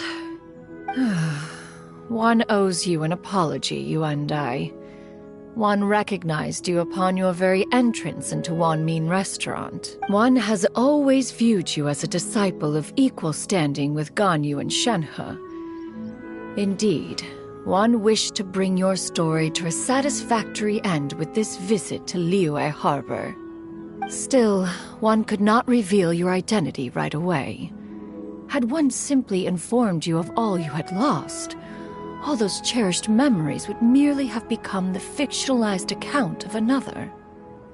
[SPEAKER 2] One owes you an apology, Yuan Dai. One recognized you upon your very entrance into Wanmin Restaurant. One has always viewed you as a disciple of equal standing with Ganyu and Shenhe. Indeed, one wished to bring your story to a satisfactory end with this visit to Liyue Harbor. Still, one could not reveal your identity right away. Had one simply informed you of all you had lost, all those cherished memories would merely have become the fictionalized account of another.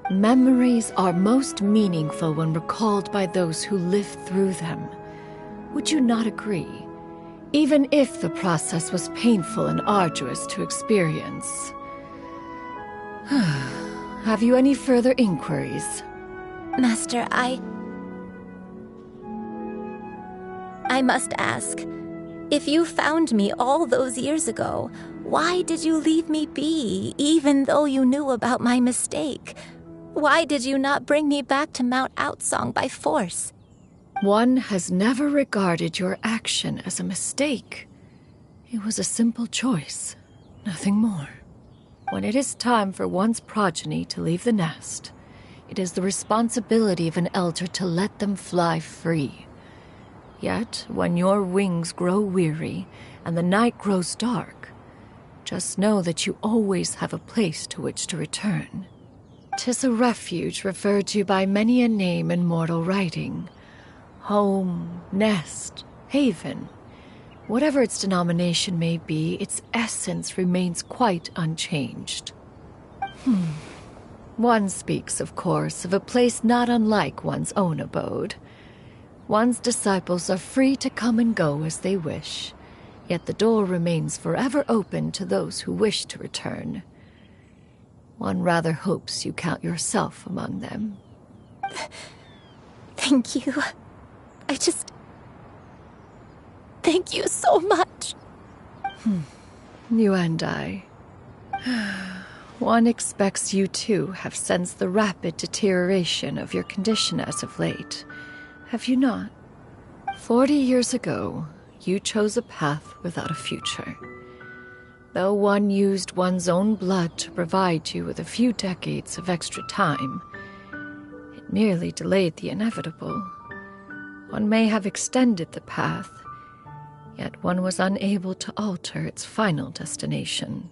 [SPEAKER 2] Memories are most meaningful when recalled by those who lived through them. Would you not agree? Even if the process was painful and arduous to experience. Have you any further inquiries?
[SPEAKER 11] Master, I must ask. If you found me all those years ago, why did you leave me be, even though you knew about my mistake? Why did you not bring me back to Mount Outsong by force?
[SPEAKER 2] One has never regarded your action as a mistake. It was a simple choice, nothing more. When it is time for one's progeny to leave the nest, it is the responsibility of an elder to let them fly free. Yet, when your wings grow weary and the night grows dark, just know that you always have a place to which to return. 'Tis a refuge referred to by many a name in mortal writing. Home, nest, haven. Whatever its denomination may be, its essence remains quite unchanged. One speaks, of course, of a place not unlike one's own abode. One's disciples are free to come and go as they wish, yet the door remains forever open to those who wish to return. One rather hopes you count yourself among them.
[SPEAKER 11] Thank you. Thank you so much.
[SPEAKER 2] You and I. One expects you too have sensed the rapid deterioration of your condition as of late. Have you not? 40 years ago, you chose a path without a future. Though one used one's own blood to provide you with a few decades of extra time, it merely delayed the inevitable. One may have extended the path, yet one was unable to alter its final destination.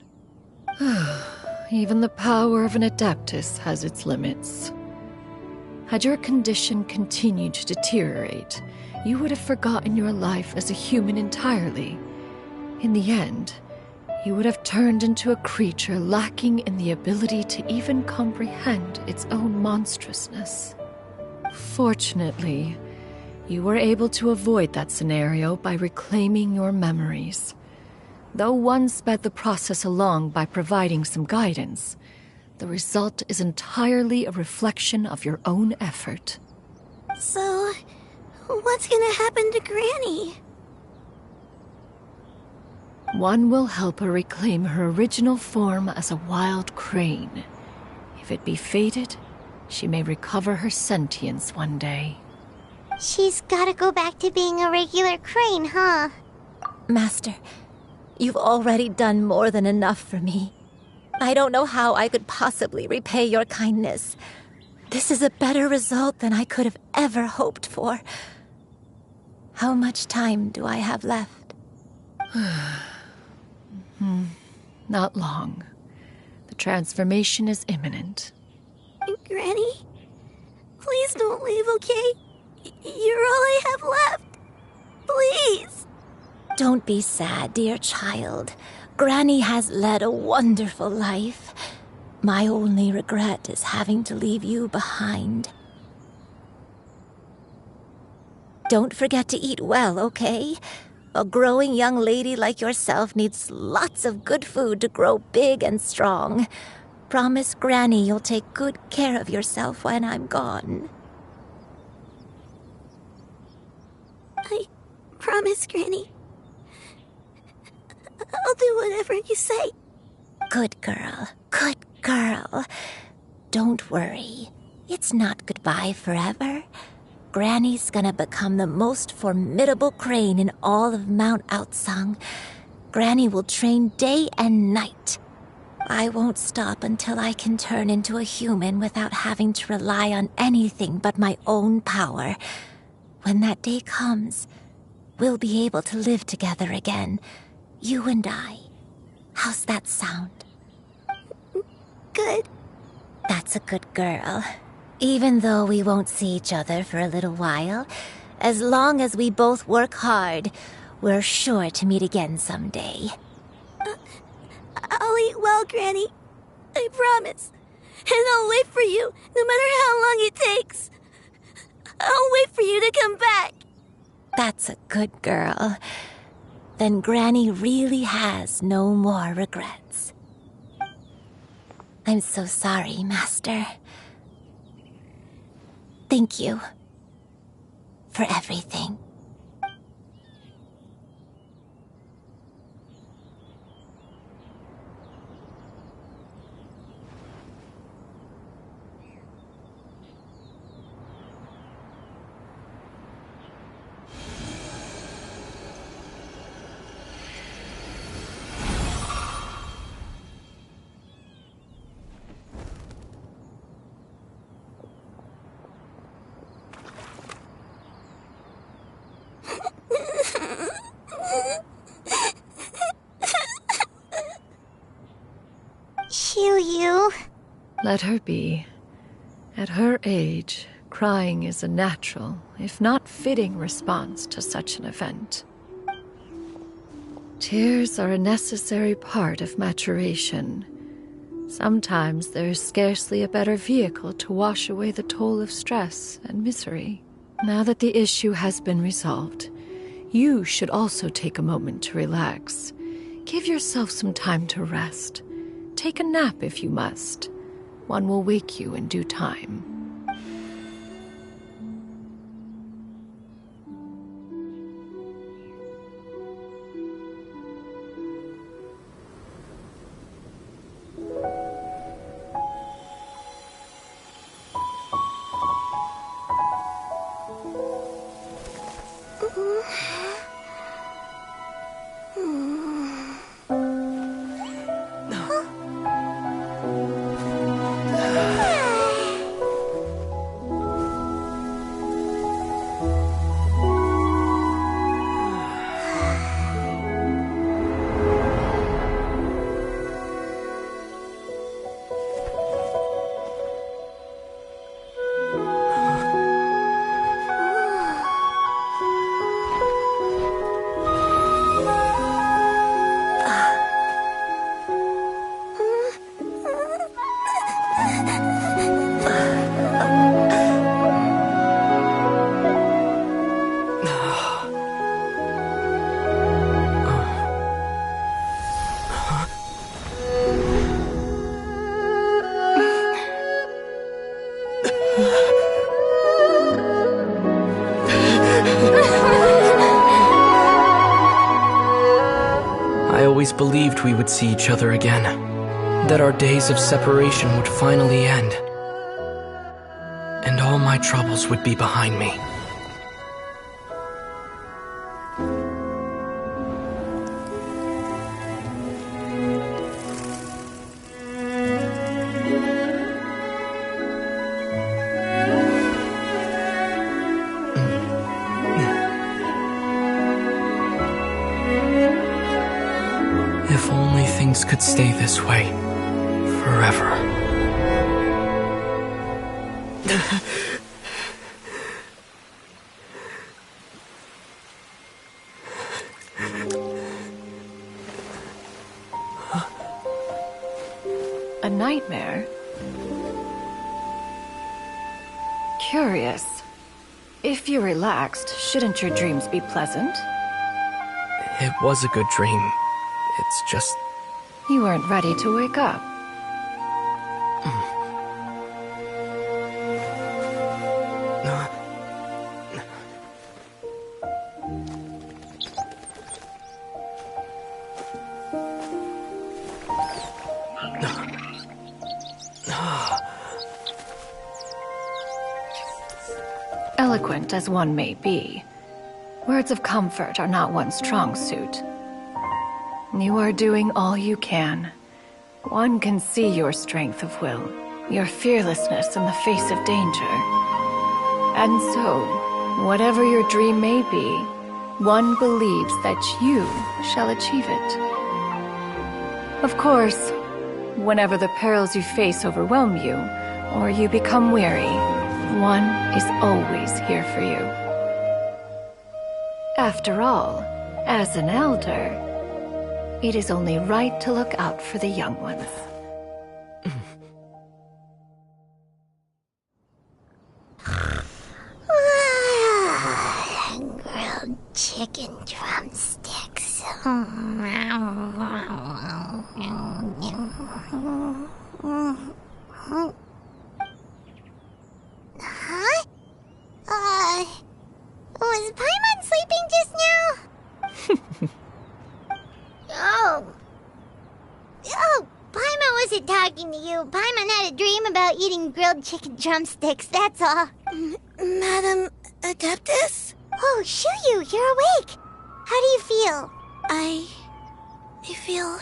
[SPEAKER 2] Even the power of an Adeptus has its limits. Had your condition continued to deteriorate, you would have forgotten your life as a human entirely. In the end, you would have turned into a creature lacking in the ability to even comprehend its own monstrousness. Fortunately, you were able to avoid that scenario by reclaiming your memories. Though one sped the process along by providing some guidance, the result is entirely a reflection of your own effort.
[SPEAKER 12] So, what's gonna happen to Granny?
[SPEAKER 2] One will help her reclaim her original form as a wild crane. If it be fated, she may recover her sentience one day.
[SPEAKER 1] She's gotta go back to being a regular crane, huh?
[SPEAKER 11] Master, you've already done more than enough for me. I don't know how I could possibly repay your kindness. This is a better result than I could have ever hoped for. How much time do I have left?
[SPEAKER 2] Not long. The transformation is imminent.
[SPEAKER 12] Granny, please don't leave, okay? You're all I have left. Please.
[SPEAKER 11] Don't be sad, dear child. Granny has led a wonderful life. My only regret is having to leave you behind. Don't forget to eat well, okay? A growing young lady like yourself needs lots of good food to grow big and strong. promise Granny you'll take good care of yourself when I'm gone.
[SPEAKER 12] I promise, Granny. I'll do whatever you say.
[SPEAKER 11] Good girl. Good girl. Don't worry. It's not goodbye forever. Granny's gonna become the most formidable crane in all of Mount Outsung. Granny will train day and night. I won't stop until I can turn into a human without having to rely on anything but my own power. When that day comes, we'll be able to live together again. You and I. How's that sound?
[SPEAKER 12] Good.
[SPEAKER 11] That's a good girl. Even though we won't see each other for a little while, as long as we both work hard, we're sure to meet again someday.
[SPEAKER 12] I'll eat well, Granny. I promise. And I'll wait for you, no matter how long it takes. I'll wait for you to come back.
[SPEAKER 11] That's a good girl. Then Granny really has no more regrets. I'm so sorry, Master. Thank you for everything.
[SPEAKER 1] You.
[SPEAKER 2] Let her be. At her age, crying is a natural, if not fitting, response to such an event. Tears are a necessary part of maturation. Sometimes there is scarcely a better vehicle to wash away the toll of stress and misery. Now that the issue has been resolved, you should also take a moment to relax. Give yourself some time to rest. Take a nap if you must. One will wake you in due time.
[SPEAKER 5] I always believed we would see each other again, that our days of separation would finally end, and all my troubles would be behind me. If only things could stay this way forever.
[SPEAKER 2] A nightmare? Curious. If you're relaxed, shouldn't your dreams be pleasant?
[SPEAKER 5] It was a good dream. It's just...
[SPEAKER 2] You weren't ready to wake up. Eloquent as one may be, words of comfort are not one's strong suit. You are doing all you can. One can see your strength of will, your fearlessness in the face of danger. And so, whatever your dream may be, one believes that you shall achieve it. Of course, whenever the perils you face overwhelm you, or you become weary, one is always here for you. After all, as an elder, it is only right to look out for the young ones.
[SPEAKER 1] Grilled chicken drumsticks. Huh? Was Paimon sleeping just now? Oh, Paimon wasn't talking to you. Paimon had a dream about eating grilled chicken drumsticks, that's all.
[SPEAKER 12] Madam Adeptus?
[SPEAKER 1] Oh, Shuyu, you're awake. How do you feel?
[SPEAKER 12] I feel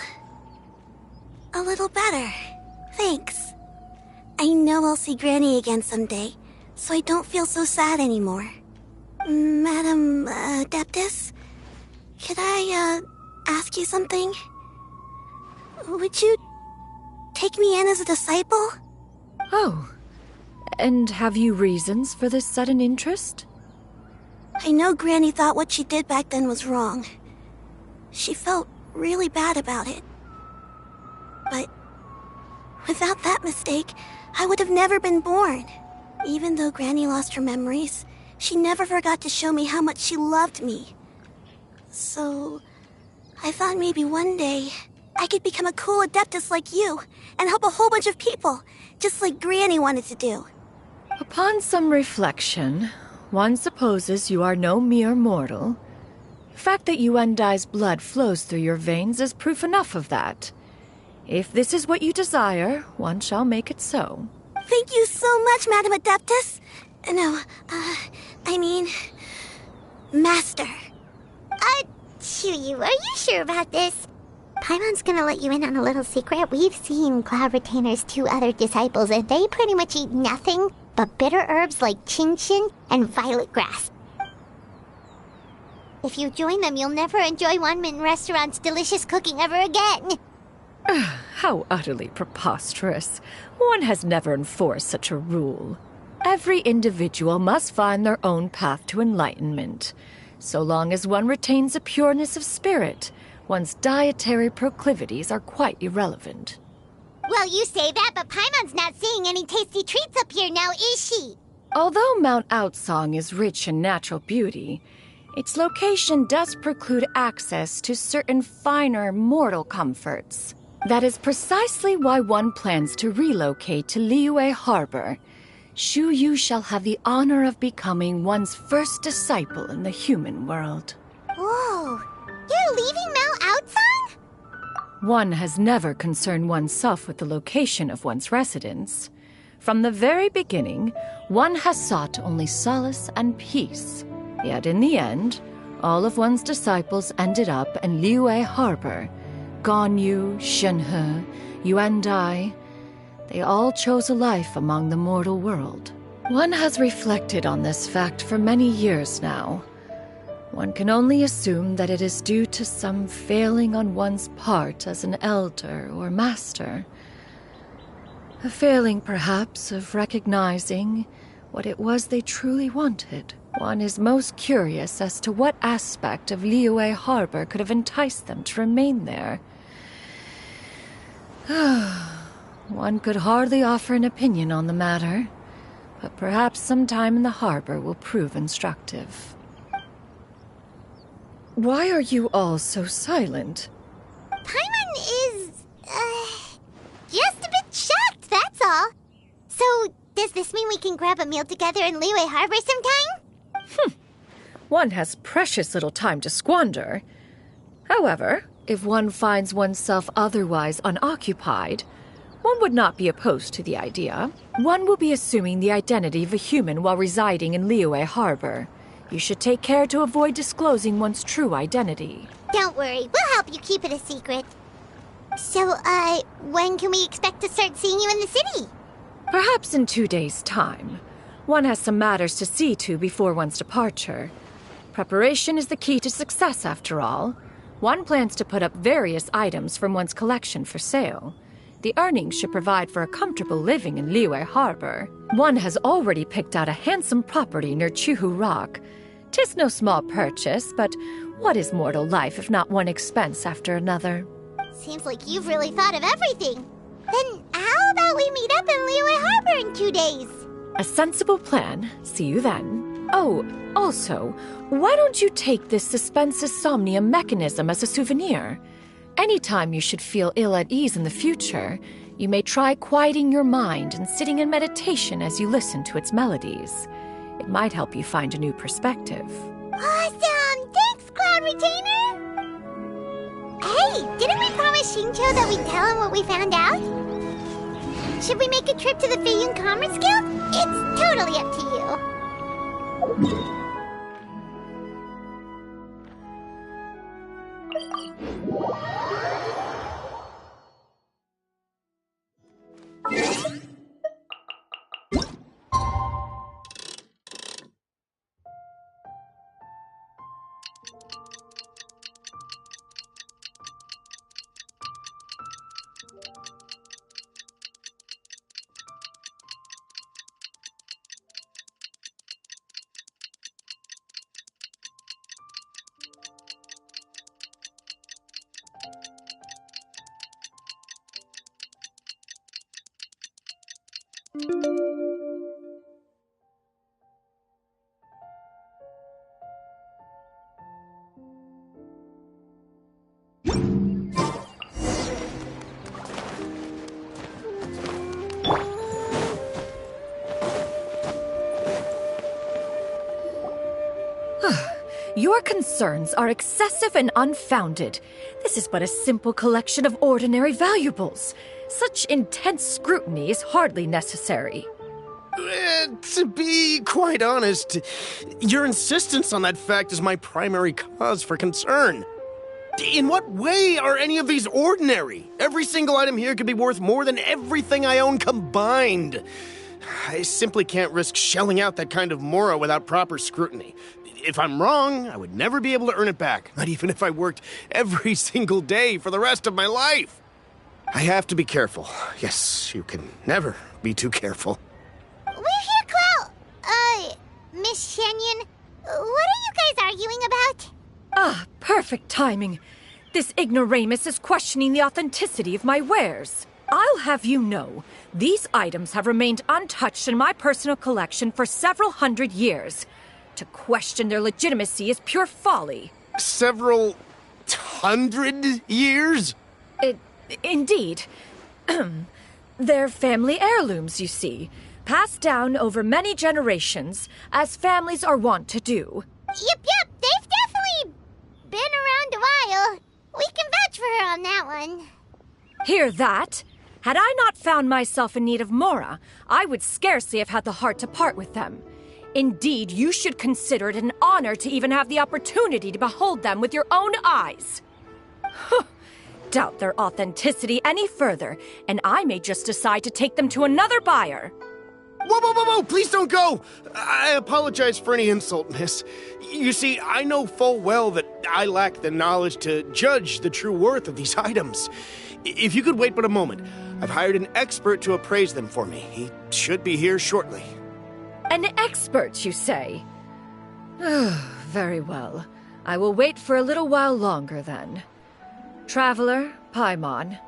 [SPEAKER 12] a little better. Thanks. I know I'll see Granny again someday, so I don't feel so sad anymore. Madam Adeptus, could I, ask you something? Would you take me in as a disciple?
[SPEAKER 2] Oh, and have you reasons for this sudden interest?
[SPEAKER 12] I know Granny thought what she did back then was wrong. She felt really bad about it. But without that mistake, I would have never been born. Even though Granny lost her memories, she never forgot to show me how much she loved me. So, I thought maybe one day I could become a cool Adeptus like you and help a whole bunch of people, just like Granny wanted to do.
[SPEAKER 2] Upon some reflection, one supposes you are no mere mortal. The fact that Yuendai's blood flows through your veins is proof enough of that. If this is what you desire, one shall make it so.
[SPEAKER 12] Thank you so much, Madam Adeptus. No, I mean, Master.
[SPEAKER 1] Shuyu, are you sure about this? Paimon's gonna let you in on a little secret. We've seen Cloud Retainer's 2 other disciples, and they pretty much eat nothing but bitter herbs like Genshin and violet grass. If you join them, you'll never enjoy Wanmin Restaurant's delicious cooking ever again.
[SPEAKER 2] How utterly preposterous. One has never enforced such a rule. Every individual must find their own path to enlightenment. So long as one retains a pureness of spirit, one's dietary proclivities are quite irrelevant.
[SPEAKER 1] Well, you say that, but Paimon's not seeing any tasty treats up here now, is she?
[SPEAKER 2] Although Mount Outsong is rich in natural beauty, its location does preclude access to certain finer mortal comforts. That is precisely why one plans to relocate to Liyue Harbor. Shuyu shall have the honor of becoming one's first disciple in the human world.
[SPEAKER 1] Whoa, you're leaving Mount Outsong?
[SPEAKER 2] One has never concerned oneself with the location of one's residence. From the very beginning, one has sought only solace and peace. Yet in the end, all of one's disciples ended up in Liyue Harbor. Ganyu, Shenhe, Yuendai, they all chose a life among the mortal world. One has reflected on this fact for many years now. One can only assume that it is due to some failing on one's part as an elder or master. A failing, perhaps, of recognizing what it was they truly wanted. One is most curious as to what aspect of Liyue Harbor could have enticed them to remain there. One could hardly offer an opinion on the matter, but perhaps some time in the harbor will prove instructive. Why are you all so silent?
[SPEAKER 1] Paimon is, just a bit shocked, that's all. So, does this mean we can grab a meal together in Liyue Harbor sometime?
[SPEAKER 2] One has precious little time to squander. However, if one finds oneself otherwise unoccupied, one would not be opposed to the idea. One will be assuming the identity of a human while residing in Liyue Harbor. You should take care to avoid disclosing one's true identity.
[SPEAKER 1] Don't worry, we'll help you keep it a secret. So, when can we expect to start seeing you in the city?
[SPEAKER 2] Perhaps in 2 days' time. One has some matters to see to before one's departure. Preparation is the key to success, after all. One plans to put up various items from one's collection for sale. The earnings should provide for a comfortable living in Liyue Harbor. One has already picked out a handsome property near Chuhu Rock. 'Tis no small purchase, but what is mortal life if not one expense after another?
[SPEAKER 1] Seems like you've really thought of everything. Then how about we meet up in Liyue Harbor in 2 days?
[SPEAKER 2] A sensible plan. See you then. Oh, also, why don't you take this suspense insomnia mechanism as a souvenir? Anytime you should feel ill at ease in the future, you may try quieting your mind and sitting in meditation as you listen to its melodies. It might help you find a new perspective.
[SPEAKER 1] Awesome! Thanks, Cloud Retainer! Hey, didn't we promise Shincho that we'd tell him what we found out? Should we make a trip to the Feiyun Commerce Guild? It's totally up to you.
[SPEAKER 2] Your concerns are excessive and unfounded. This is but a simple collection of ordinary valuables. Such intense scrutiny is hardly necessary.
[SPEAKER 13] To be quite honest, your insistence on that fact is my primary cause for concern. In what way are any of these ordinary? Every single item here could be worth more than everything I own combined. I simply can't risk shelling out that kind of mora without proper scrutiny. If I'm wrong, I would never be able to earn it back, not even if I worked every single day for the rest of my life. I have to be careful. Yes, you can never be too careful.
[SPEAKER 1] We're here, Cloud. Miss Shenyan, what are you guys arguing about?
[SPEAKER 2] Ah, perfect timing. This ignoramus is questioning the authenticity of my wares. I'll have you know, these items have remained untouched in my personal collection for several hundred years. To question their legitimacy is pure folly.
[SPEAKER 13] Several hundred years?
[SPEAKER 2] Indeed. They're family heirlooms, you see. Passed down over many generations, as families are wont to do.
[SPEAKER 1] Yep, they've definitely been around a while. We can vouch for her on that one.
[SPEAKER 2] Hear that? Had I not found myself in need of mora, I would scarcely have had the heart to part with them. Indeed, you should consider it an honor to even have the opportunity to behold them with your own eyes. Doubt their authenticity any further, and I may just decide to take them to another buyer.
[SPEAKER 13] Whoa, please don't go! I apologize for any insult, miss. You see, I know full well that I lack the knowledge to judge the true worth of these items. If you could wait but a moment, I've hired an expert to appraise them for me. He should be here shortly.
[SPEAKER 2] An expert, you say? Very well. I will wait for a little while longer, then. Traveler, Paimon,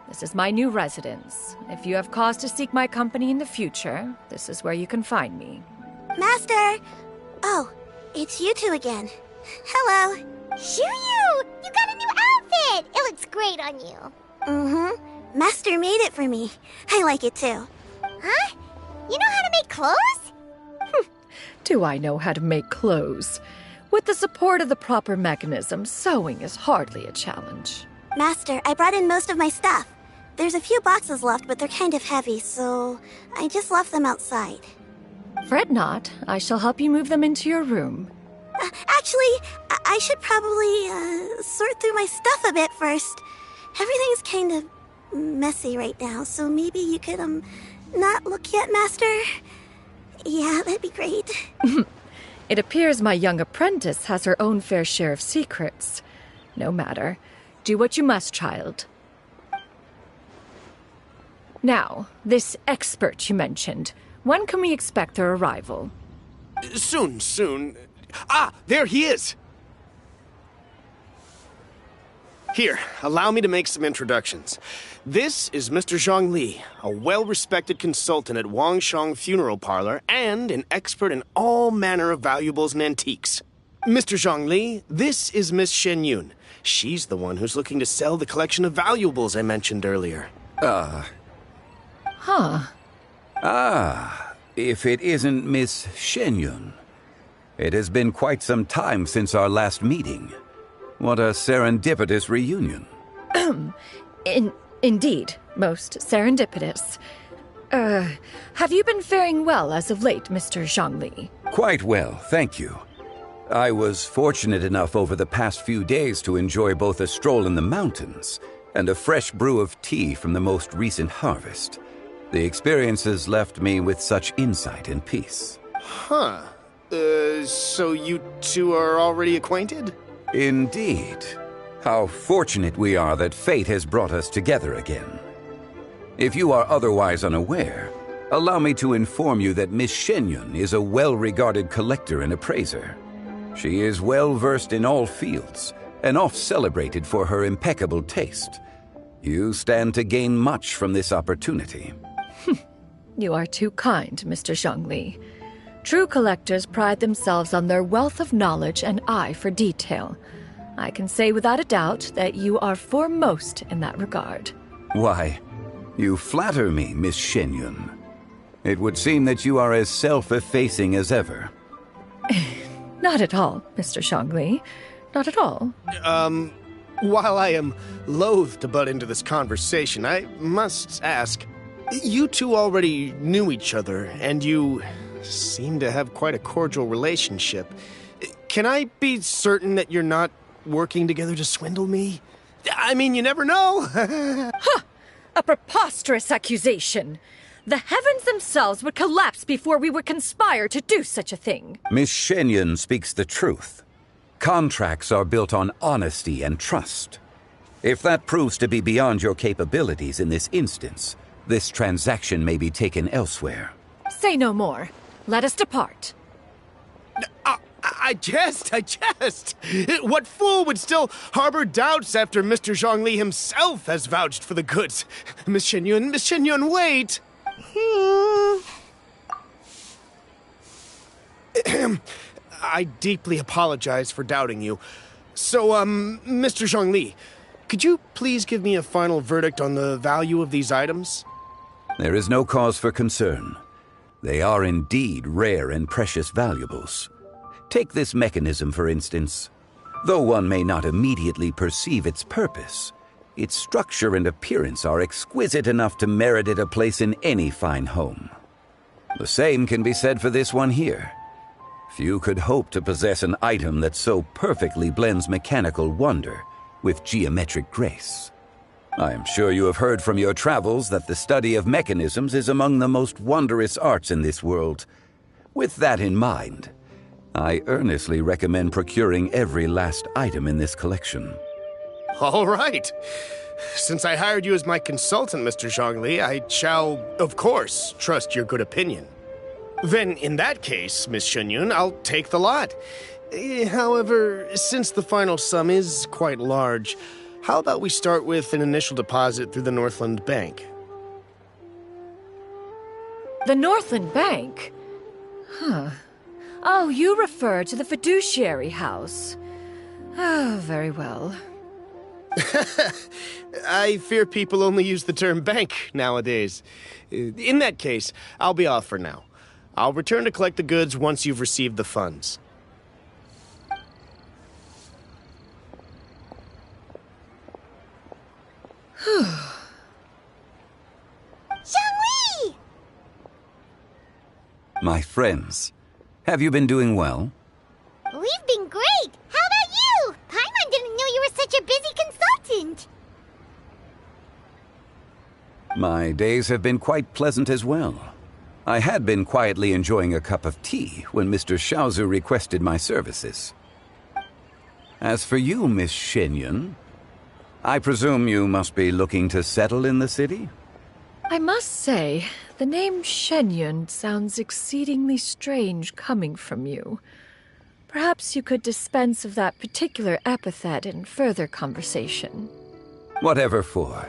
[SPEAKER 2] this is my new residence. If you have cause to seek my company in the future, this is where you can find me.
[SPEAKER 12] Master! Oh, it's you two again. Hello.
[SPEAKER 1] Shoo-you! You got a new outfit! It looks great on you.
[SPEAKER 12] Mm-hmm. Master made it for me. I like it too.
[SPEAKER 1] Huh? You know how to make clothes?
[SPEAKER 2] Do I know how to make clothes? With the support of the proper mechanism, sewing is hardly a challenge.
[SPEAKER 12] Master, I brought in most of my stuff. There's a few boxes left, but they're kind of heavy, so I just left them outside.
[SPEAKER 2] Fret not. I shall help you move them into your room.
[SPEAKER 12] Actually, I should probably sort through my stuff a bit first. Everything's kind of messy right now, so maybe you could, not look yet, Master? Yeah, that'd be great.
[SPEAKER 2] It appears my young apprentice has her own fair share of secrets. No matter. Do what you must, child. Now, this expert you mentioned, when can we expect their arrival?
[SPEAKER 13] Soon. Ah, there he is! Here, allow me to make some introductions. This is Mr. Zhongli, a well-respected consultant at Wangshang Funeral Parlor and an expert in all manner of valuables and antiques. Mr. Zhongli, this is Miss Shenyun. She's the one who's looking to sell the collection of valuables I mentioned earlier.
[SPEAKER 20] If it isn't Miss Shenyun. It has been quite some time since our last meeting. What a serendipitous reunion.
[SPEAKER 2] Indeed, most serendipitous. Have you been faring well as of late, Mr. Zhongli?
[SPEAKER 20] Quite well, thank you. I was fortunate enough over the past few days to enjoy both a stroll in the mountains and a fresh brew of tea from the most recent harvest. The experiences left me with such insight and peace.
[SPEAKER 13] Huh. So you two are already acquainted?
[SPEAKER 20] Indeed. How fortunate we are that fate has brought us together again. If you are otherwise unaware, allow me to inform you that Miss Shenyun is a well-regarded collector and appraiser. She is well-versed in all fields, and oft-celebrated for her impeccable taste. You stand to gain much from this opportunity.
[SPEAKER 2] You are too kind, Mr. Zhongli. True collectors pride themselves on their wealth of knowledge and eye for detail. I can say without a doubt that you are foremost in that regard.
[SPEAKER 20] Why, you flatter me, Miss Shenyun. It would seem that you are as self-effacing as ever.
[SPEAKER 2] Not at all, Mr. Zhongli. Not at all.
[SPEAKER 13] While I am loath to butt into this conversation, I must ask, you two already knew each other, and you seem to have quite a cordial relationship. Can I be certain that you're not working together to swindle me? I mean, you never know.
[SPEAKER 2] Ha! A preposterous accusation. The heavens themselves would collapse before we would conspire to do such a thing.
[SPEAKER 20] Miss Shenyun speaks the truth. Contracts are built on honesty and trust. If that proves to be beyond your capabilities in this instance, this transaction may be taken elsewhere.
[SPEAKER 2] Say no more. Let us depart.
[SPEAKER 13] I jest. What fool would still harbor doubts after Mr. Zhongli himself has vouched for the goods? Miss Shenyun, wait! I deeply apologize for doubting you. So, Mr. Zhongli, could you please give me a final verdict on the value of these items?
[SPEAKER 20] There is no cause for concern. They are indeed rare and precious valuables. Take this mechanism, for instance. Though one may not immediately perceive its purpose, its structure and appearance are exquisite enough to merit it a place in any fine home. The same can be said for this one here. Few could hope to possess an item that so perfectly blends mechanical wonder with geometric grace. I am sure you have heard from your travels that the study of mechanisms is among the most wondrous arts in this world. With that in mind, I earnestly recommend procuring every last item in this collection.
[SPEAKER 13] All right. Since I hired you as my consultant, Mr. Zhongli, I shall, of course, trust your good opinion. Then, in that case, Miss Shenyun, I'll take the lot. However, since the final sum is quite large, how about we start with an initial deposit through the Northland Bank?
[SPEAKER 2] The Northland Bank? Huh. Oh, you refer to the fiduciary house. Oh, very well.
[SPEAKER 13] I fear people only use the term bank nowadays. In that case, I'll be off for now. I'll return to collect the goods once you've received the funds.
[SPEAKER 1] Zhongli!
[SPEAKER 20] My friends, have you been doing well?
[SPEAKER 1] We've been great! How about you? Paimon didn't know you were such a busy consultant!
[SPEAKER 20] My days have been quite pleasant as well. I had been quietly enjoying a cup of tea when Mr. Xiaozu requested my services. As for you, Miss Shenyun, I presume you must be looking to settle in the city?
[SPEAKER 2] I must say, the name Shenyun sounds exceedingly strange coming from you. Perhaps you could dispense of that particular epithet in further conversation.
[SPEAKER 20] Whatever for.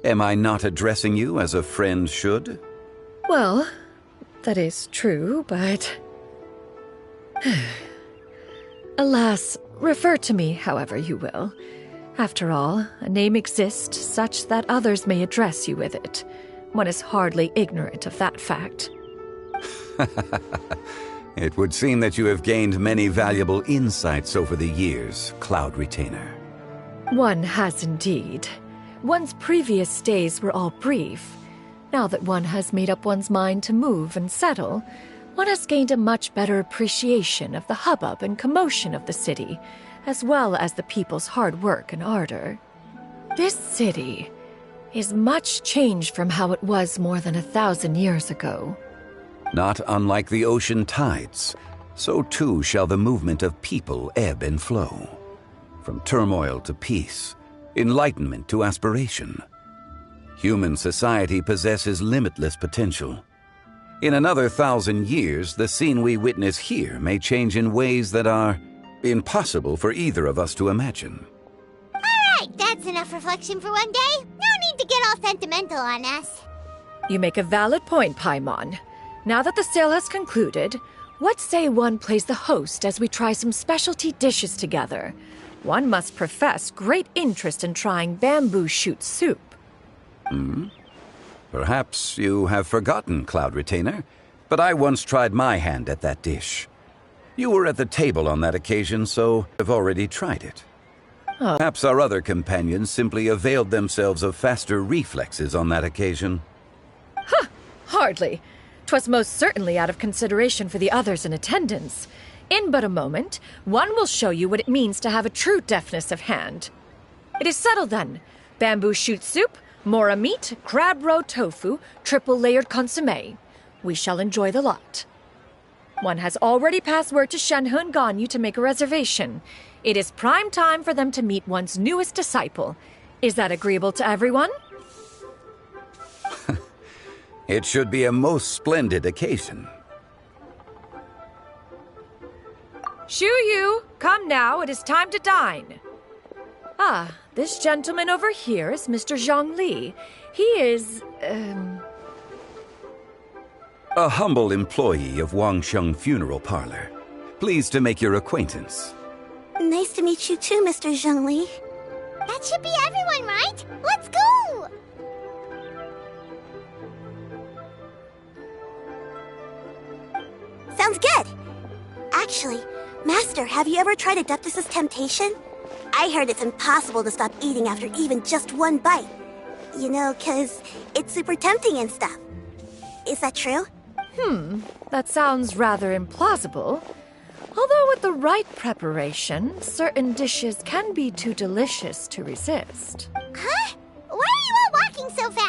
[SPEAKER 20] Am I not addressing you as a friend should?
[SPEAKER 2] Well, that is true, but... Alas, refer to me however you will. After all, a name exists such that others may address you with it. One is hardly ignorant of that fact.
[SPEAKER 20] It would seem that you have gained many valuable insights over the years, Cloud Retainer.
[SPEAKER 2] One has indeed. One's previous days were all brief. Now that one has made up one's mind to move and settle, one has gained a much better appreciation of the hubbub and commotion of the city, as well as the people's hard work and ardor. This city is much changed from how it was more than 1,000 years ago.
[SPEAKER 20] Not unlike the ocean tides, so too shall the movement of people ebb and flow. From turmoil to peace, enlightenment to aspiration. Human society possesses limitless potential. In another 1,000 years, the scene we witness here may change in ways that are impossible for either of us to imagine.
[SPEAKER 1] All right, that's enough reflection for one day. No need to get all sentimental on us.
[SPEAKER 2] You make a valid point, Paimon. Now that the sale has concluded, what say one plays the host as we try some specialty dishes together? One must profess great interest in trying bamboo shoot soup.
[SPEAKER 20] Perhaps you have forgotten, Cloud Retainer, but I once tried my hand at that dish. You were at the table on that occasion, so have already tried it. Perhaps our other companions simply availed themselves of faster reflexes on that occasion.
[SPEAKER 2] Hardly. 'Twas most certainly out of consideration for the others in attendance. In but a moment, one will show you what it means to have a true deftness of hand. It is settled then. Bamboo shoot soup, mora meat, crab roe tofu, triple-layered consommé. We shall enjoy the lot. One has already passed word to Shenhe and Ganyu to make a reservation. It is prime time for them to meet one's newest disciple. Is that agreeable to everyone?
[SPEAKER 20] It should be a most splendid occasion.
[SPEAKER 2] Shu Yu, come now, it is time to dine. This gentleman over here is Mr. Zhang Li. He is,
[SPEAKER 20] A humble employee of Wangsheng Funeral Parlor. Pleased to make your acquaintance.
[SPEAKER 12] Nice to meet you too, Mr. Zhongli.
[SPEAKER 1] That should be everyone, right? Let's go!
[SPEAKER 12] Sounds good. Actually, Master, have you ever tried Adeptus' temptation? I heard it's impossible to stop eating after even just one bite. You know, 'cause it's super tempting and stuff. Is that true?
[SPEAKER 2] That sounds rather implausible. Although with the right preparation, certain dishes can be too delicious to resist.
[SPEAKER 1] Huh? Why are you all walking so fast?